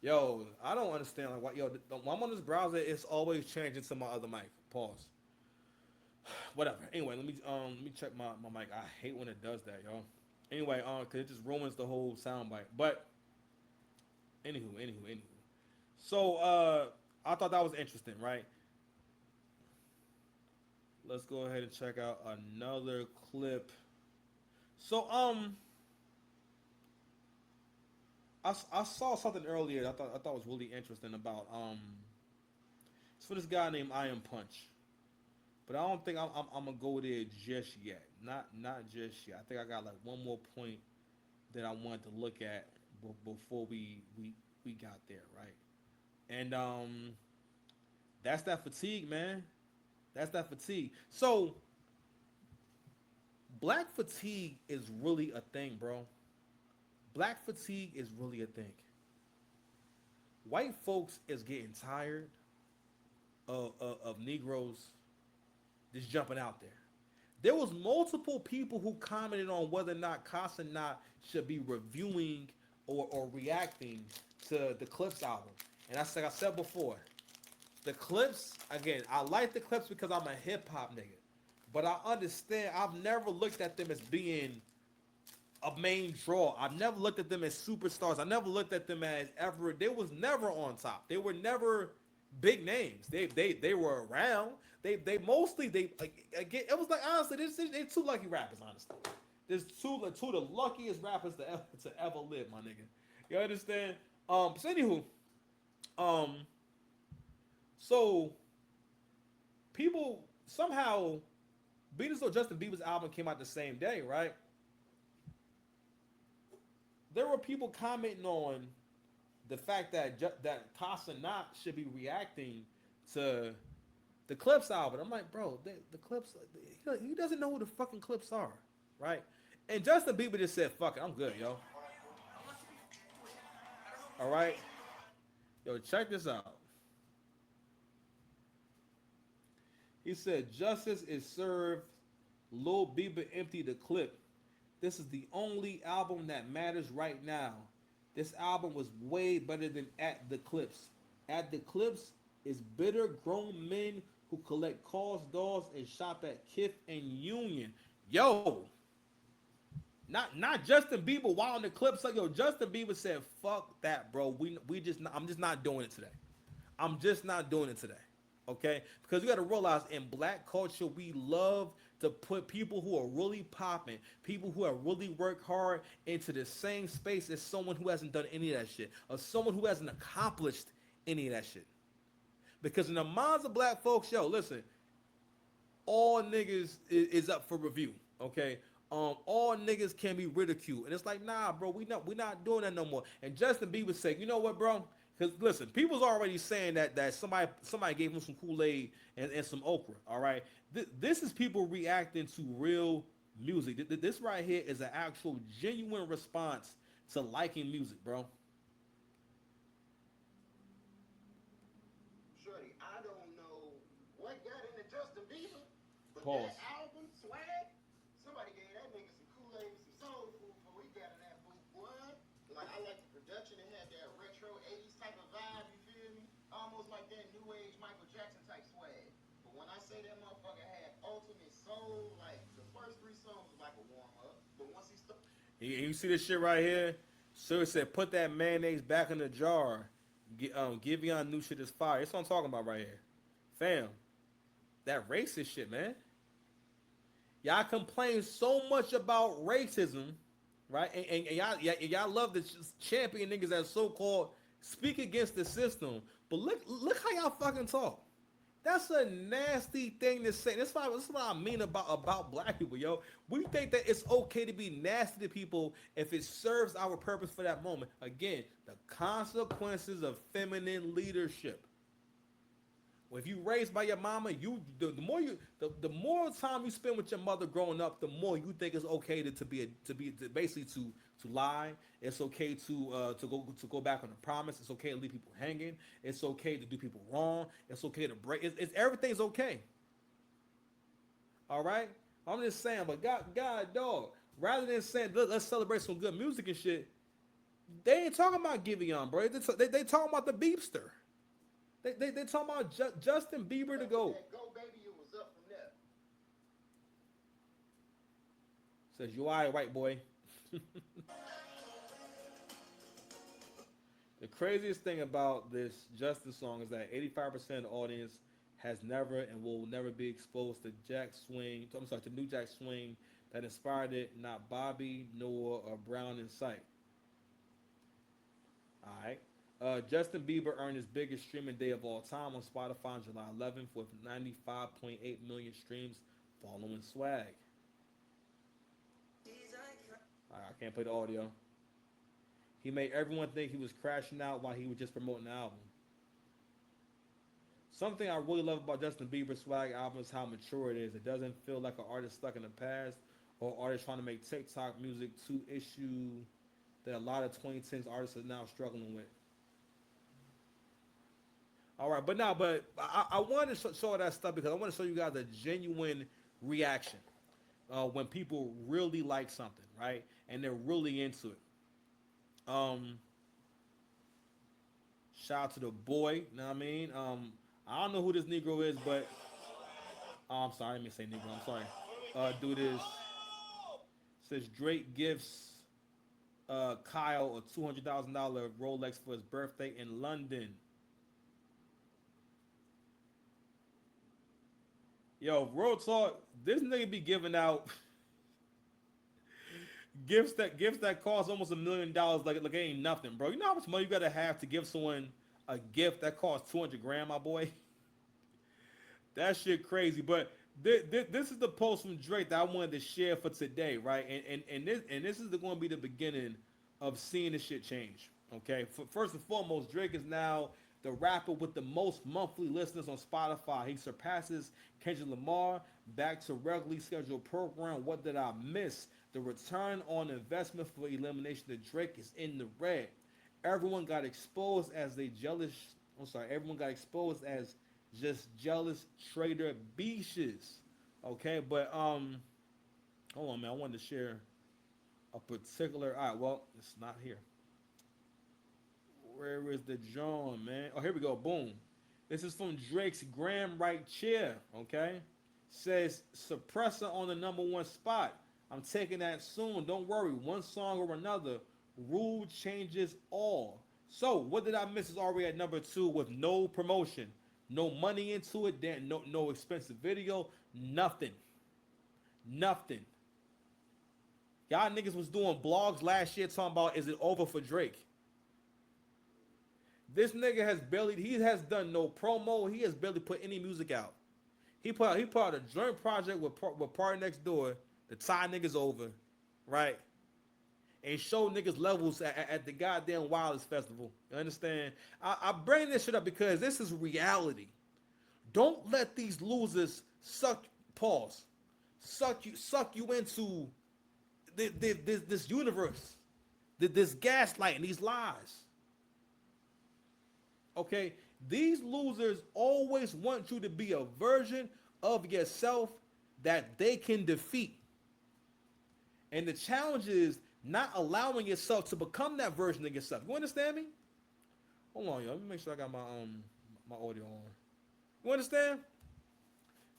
Yo, I don't understand. Like, when I'm on this browser, it's always changing to my other mic. Pause. Whatever. Anyway, let me check my mic. I hate when it does that, yo. Anyway, because it just ruins the whole soundbite. But, anywho. So, I thought that was interesting, right? Let's go ahead and check out another clip. So, I saw something earlier that I thought was really interesting about, it's for this guy named I Am Punch. but I don't think I'm gonna go there just yet. Not just yet. I think I got like one more point that I wanted to look at before we got there, right? And that's that fatigue, man. That's that fatigue. So black fatigue is really a thing, bro. Black fatigue is really a thing. White folks is getting tired of Negroes just jumping out there. There was multiple people who commented on whether or not Casa Not should be reviewing or reacting to the Clips album. And that's like I said before, the Clips, again, I like the Clips because I'm a hip hop nigga. But I understand, I've never looked at them as being a main draw. I've never looked at them as superstars. I never looked at them as ever. They was never on top. They were never big names. They were around. They mostly like, again. It was like honestly, they're two lucky rappers. Honestly, there's two of the luckiest rappers to ever live, my nigga. You understand? So anywho, so people somehow, being as though Justin Bieber's album came out the same day, right? There were people commenting on the fact that Casa Not should be reacting to the Clips album. I'm like, bro, the Clips, he doesn't know who the fucking Clips are, right? And Justin Bieber just said, fuck it, I'm good, yo. All right? Yo, check this out. He said, justice is served. Lil Bieber emptied the clip. This is the only album that matters right now. This album was way better than At the Clips. At the Clips is bitter grown men who collect cars, dolls, and shop at Kith and Union. Yo, not Justin Bieber while on the Clips. Like, yo, Justin Bieber said, fuck that, bro. I'm just not doing it today. I'm just not doing it today. Okay? Because you got to realize in black culture, we love to put people who are really popping, people who have really worked hard into the same space as someone who hasn't done any of that shit, or someone who hasn't accomplished any of that shit. Because in the minds of black folks, yo, listen, all niggas is up for review. Okay? All niggas can be ridiculed. And it's like, nah, bro, we not doing that no more. And Justin Bieber said, you know what, bro? Because listen, people's already saying that somebody gave him some Kool-Aid and some okra. All right, this is people reacting to real music. This right here is an actual genuine response to liking music, bro. Shorty, I don't know what got into Justin Bieber, but Pause. that album, Swag, somebody gave that nigga some Kool-Aid and some soul food before he got in that boot, boy. Like, I like the production. It had that retro 80s type of vibe, you feel me? Almost like that new age Michael Jackson type swag. But when I say that motherfucker had ultimate soul, like, the first 3 songs was like a warm-up. But once he started... You see this shit right here? So it said, put that mayonnaise back in the jar. Giveon new shit is fire. That's what I'm talking about right here. Fam, that racist shit, man. Y'all complain so much about racism, right? And y'all love to champion niggas that so-called speak against the system. But look how y'all fucking talk. That's a nasty thing to say. That's what I mean about black people, yo. We think that it's okay to be nasty to people if it serves our purpose for that moment. Again, the consequences of feminine leadership. Well, if you raised by your mama, the more time you spend with your mother growing up, the more you think it's okay to basically lie. It's okay to go back on a promise. It's okay to leave people hanging. It's okay to do people wrong. It's okay to break. It's everything's okay. All right. I'm just saying, but God, dog. Rather than saying let's celebrate some good music and shit, they ain't talking about Giveon, bro. They talking about the Beepster. They talking about Justin Bieber to go. Go, baby, it was up from there. Says you alright, white boy. The craziest thing about this Justice song is that 85% of the audience has never and will never be exposed to to New Jack Swing that inspired it, not Bobby, Noah, or Brown in sight. Alright. Justin Bieber earned his biggest streaming day of all time on Spotify on July 11th with 95.8 million streams following Swag. I can't play the audio. He made everyone think he was crashing out while he was just promoting the album. Something I really love about Justin Bieber's Swag album is how mature it is. It doesn't feel like an artist stuck in the past or artist trying to make TikTok music to issue that a lot of 2010s artists are now struggling with. All right, but I wanted to show that stuff because I want to show you guys a genuine reaction when people really like something, right? And they're really into it. Shout out to the boy, you know what I mean? I don't know who this Negro is, but I'm sorry, let me say Negro, I'm sorry. Dude is says Drake gifts Kyle a $200,000 Rolex for his birthday in London. Yo, real talk, this nigga be giving out gifts that cost almost $1 million like it ain't nothing, bro. You know how much money you gotta have to give someone a gift that costs 200 grand, my boy? That shit crazy. But this is the post from Drake that I wanted to share for today, right? And this is going to be the beginning of seeing this shit change. Okay, first and foremost, Drake is now the rapper with the most monthly listeners on Spotify. He surpasses Kendrick Lamar. Back to regularly scheduled program. What did I miss? The return on investment for Elimination of Drake is in the red. Everyone got exposed as everyone got exposed as just jealous trader beaches. Okay, but hold on, man. I wanted to share a particular. All right, well, it's not here. Where is the John, man? Oh, here we go. Boom. This is from Drake's Graham Right Chair. Okay, says suppressor on the #1 spot. I'm taking that soon. Don't worry. One song or another. Rule changes all. So what did I miss? Is already at #2 with no promotion. No money into it, then no expensive video, nothing. Nothing. Y'all niggas was doing blogs last year talking about is it over for Drake? This nigga has done no promo. He has barely put any music out. He put out a joint project with Party Next Door to tie niggas over, right? And show niggas levels at the goddamn Wildest Festival. You understand? I bring this shit up because this is reality. Don't let these losers suck you into this universe, this gaslighting, these lies. Okay, these losers always want you to be a version of yourself that they can defeat. And the challenge is not allowing yourself to become that version of yourself. You understand me? Hold on, yo. Let me make sure I got my audio on. You understand?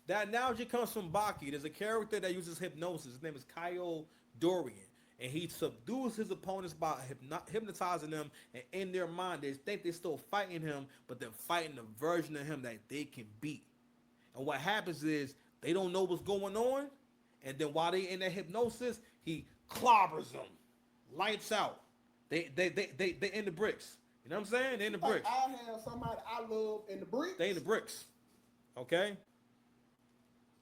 That analogy comes from Baki. There's a character that uses hypnosis. His name is Kyle Dorian. And he subdues his opponents by hypnotizing them. And in their mind, they think they're still fighting him, but they're fighting the version of him that they can beat. And what happens is they don't know what's going on. And then while they in that hypnosis, he clobbers them. Lights out. They in the bricks. You know what I'm saying? They in the bricks. I have somebody I love in the bricks. They in the bricks. Okay?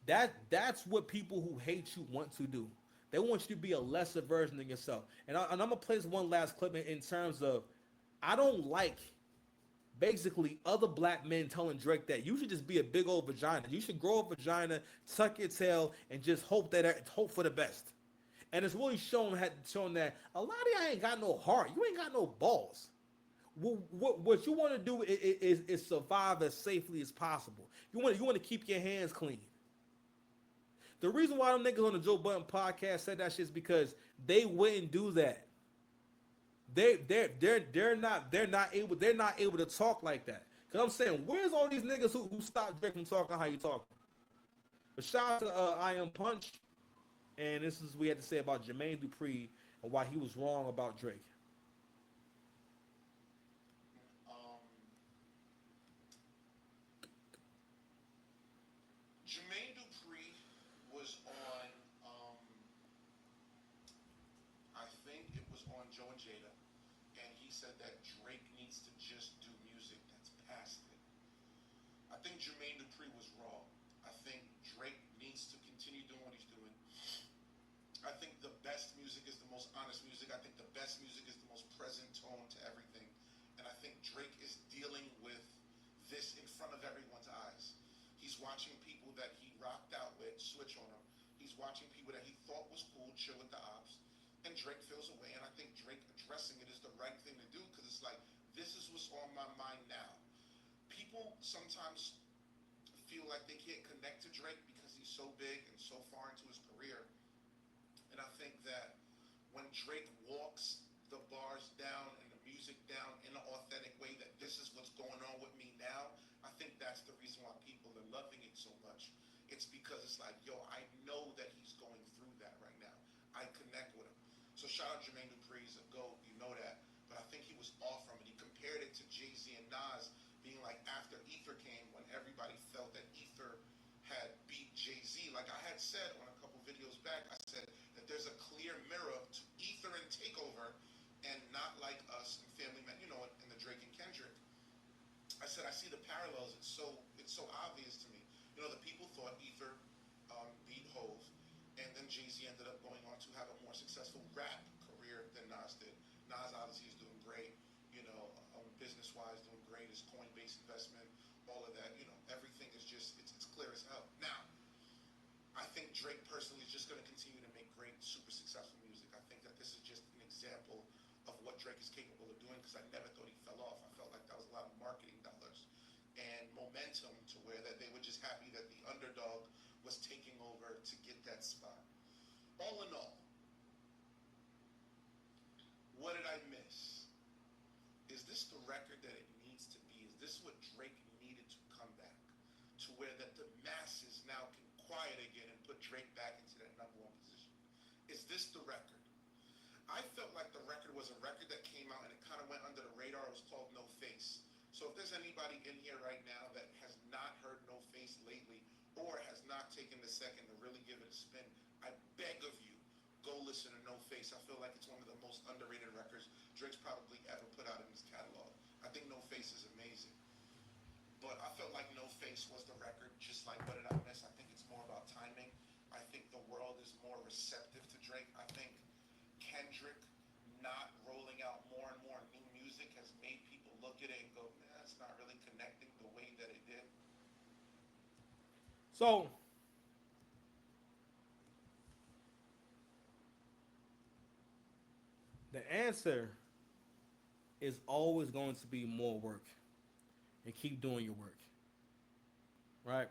That's what people who hate you want to do. They want you to be a lesser version of yourself. And I'm going to play this one last clip in terms of, I don't like basically other black men telling Drake that you should just be a big old vagina. You should grow a vagina, tuck your tail, and just hope for the best. And it's really shown that a lot of y'all ain't got no heart. You ain't got no balls. What you want to do is survive as safely as possible. You want to keep your hands clean. The reason why them niggas on the Joe Budden podcast said that shit is because they wouldn't do that. They're not able to talk like that. Cause I'm saying, where's all these niggas who stopped Drake from talking how you talking? But shout out to I Am Punch, and this is what we had to say about Jermaine Dupri and why he was wrong about Drake. Jermaine Dupri was on, I think it was on Joe and Jada, and he said that Drake needs to just do music that's past it. I think Jermaine Dupri was raw. I think Drake needs to continue doing what he's doing. I think the best music is the most honest music. I think the best music is the most present tone to everything. And I think Drake is dealing with this in front of everyone's eyes. He's watching people that he rocked out with switch on him. He's watching people that he thought was cool chill with the ops. And Drake feels away. And I think Drake addressing it is the right thing to do, because it's like, this is what's on my mind now. People sometimes feel like they can't connect to Drake because he's so big and so far into his career. And I think that when Drake walks the bars down and the music down in an authentic way, that this is what's going on with me now, I think that's the reason why people are loving it so much. It's because it's like, yo, I know that he's going through that right now. I connect with him. So shout out Jermaine Dupri, he's a GOAT, you know that. But I think he was off from it. He compared it to Jay-Z and Nas being like after Ether came, when everybody felt that Ether had beat Jay-Z. Like I had said on a couple videos back, I said that there's a clear mirror to Ether and Takeover, and Not Like Us and Family Man, you know, and the Drake and Kendrick. I said I see the parallels. It's so obvious to me. You know, the people thought Ether beat Hove, and then Jay-Z ended up going on to have a more successful rap career than Nas did. Nas obviously is doing great, you know, business-wise doing great. His Coinbase investment, all of that, you know, everything is just it's clear as hell. Now, I think Drake personally is just going to continue to make great, super successful music. I think that this is just an example of what Drake is capable of doing, because I never thought he fell off. I felt like that was a lot of marketing dollars and momentum to where that they were just happy that the underdog was taking over to get that spot. All in all, what did I miss? Is this the record that it needs to be? Is this what Drake needed to come back? To where that the masses now can quiet again and put Drake back into that #1 position? Is this the record? I felt like the record was a record that came out and it kind of went under the radar. It was called No Face. So if there's anybody in here right now that has not heard No Face lately, or has not taken the second to really give it a spin, I beg of you, go listen to No Face. I feel like it's one of the most underrated records Drake's probably ever put out in his catalog. I think No Face is amazing. But I felt like No Face was the record, just like What Did I Miss? I think it's more about timing. I think the world is more receptive to Drake. I think Kendrick not rolling out more and more new music has made people look at it and go, man, it's not really connecting the way that it did. So the answer is always going to be more work, and keep doing your work. Right?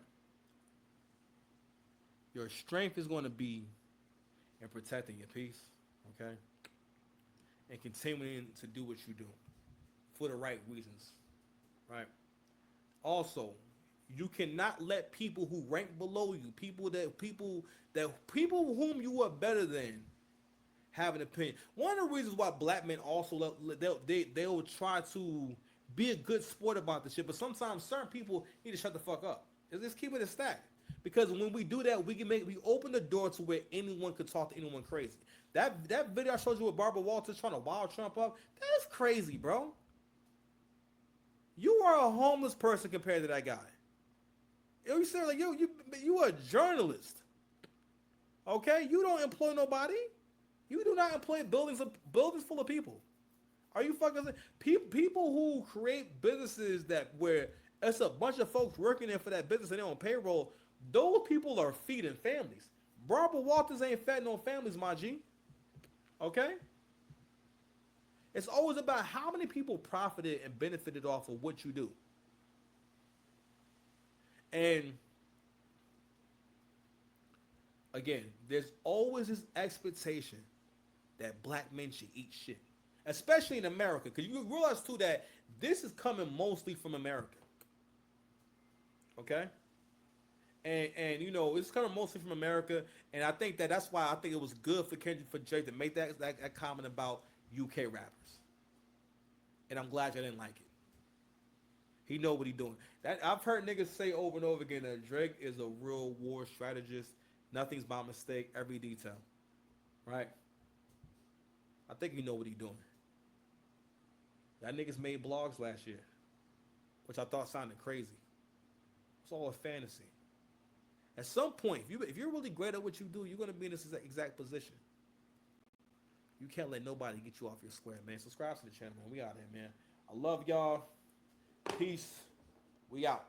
Your strength is going to be in protecting your peace, okay? And continuing to do what you do for the right reasons, right? Also, you cannot let people who rank below you, people whom you are better than, have an opinion. One of the reasons why black men also they'll try to be a good sport about the shit, but sometimes certain people need to shut the fuck up. Just keep it a stack. Because when we do that, we open the door to where anyone could talk to anyone crazy. That video I showed you with Barbara Walters trying to wild Trump up, that's crazy, bro. You are a homeless person compared to that guy. You say like you are a journalist. Okay, you don't employ nobody. You do not employ buildings full of people. Are you fucking people who create businesses that where it's a bunch of folks working there for that business and they're on payroll? Those people are feeding families. Barbara Walters ain't fed no families, my G. Okay? It's always about how many people profited and benefited off of what you do. And again, there's always this expectation that black men should eat shit. Especially in America. Because you realize too that this is coming mostly from America. Okay? And you know, it's coming mostly from America. And I think that's why I think it was good for Kendrick, for Drake to make that comment about UK rappers. And I'm glad you didn't like it. He know what he doing. That I've heard niggas say over and over again that Drake is a real war strategist. Nothing's by mistake, every detail. Right? I think he know what he doing. Y'all niggas made blogs last year, which I thought sounded crazy. It's all a fantasy. At some point, if you're really great at what you do, you're gonna be in this exact position. You can't let nobody get you off your square, man. Subscribe to the channel, man. We out here, man. I love y'all. Peace. We out.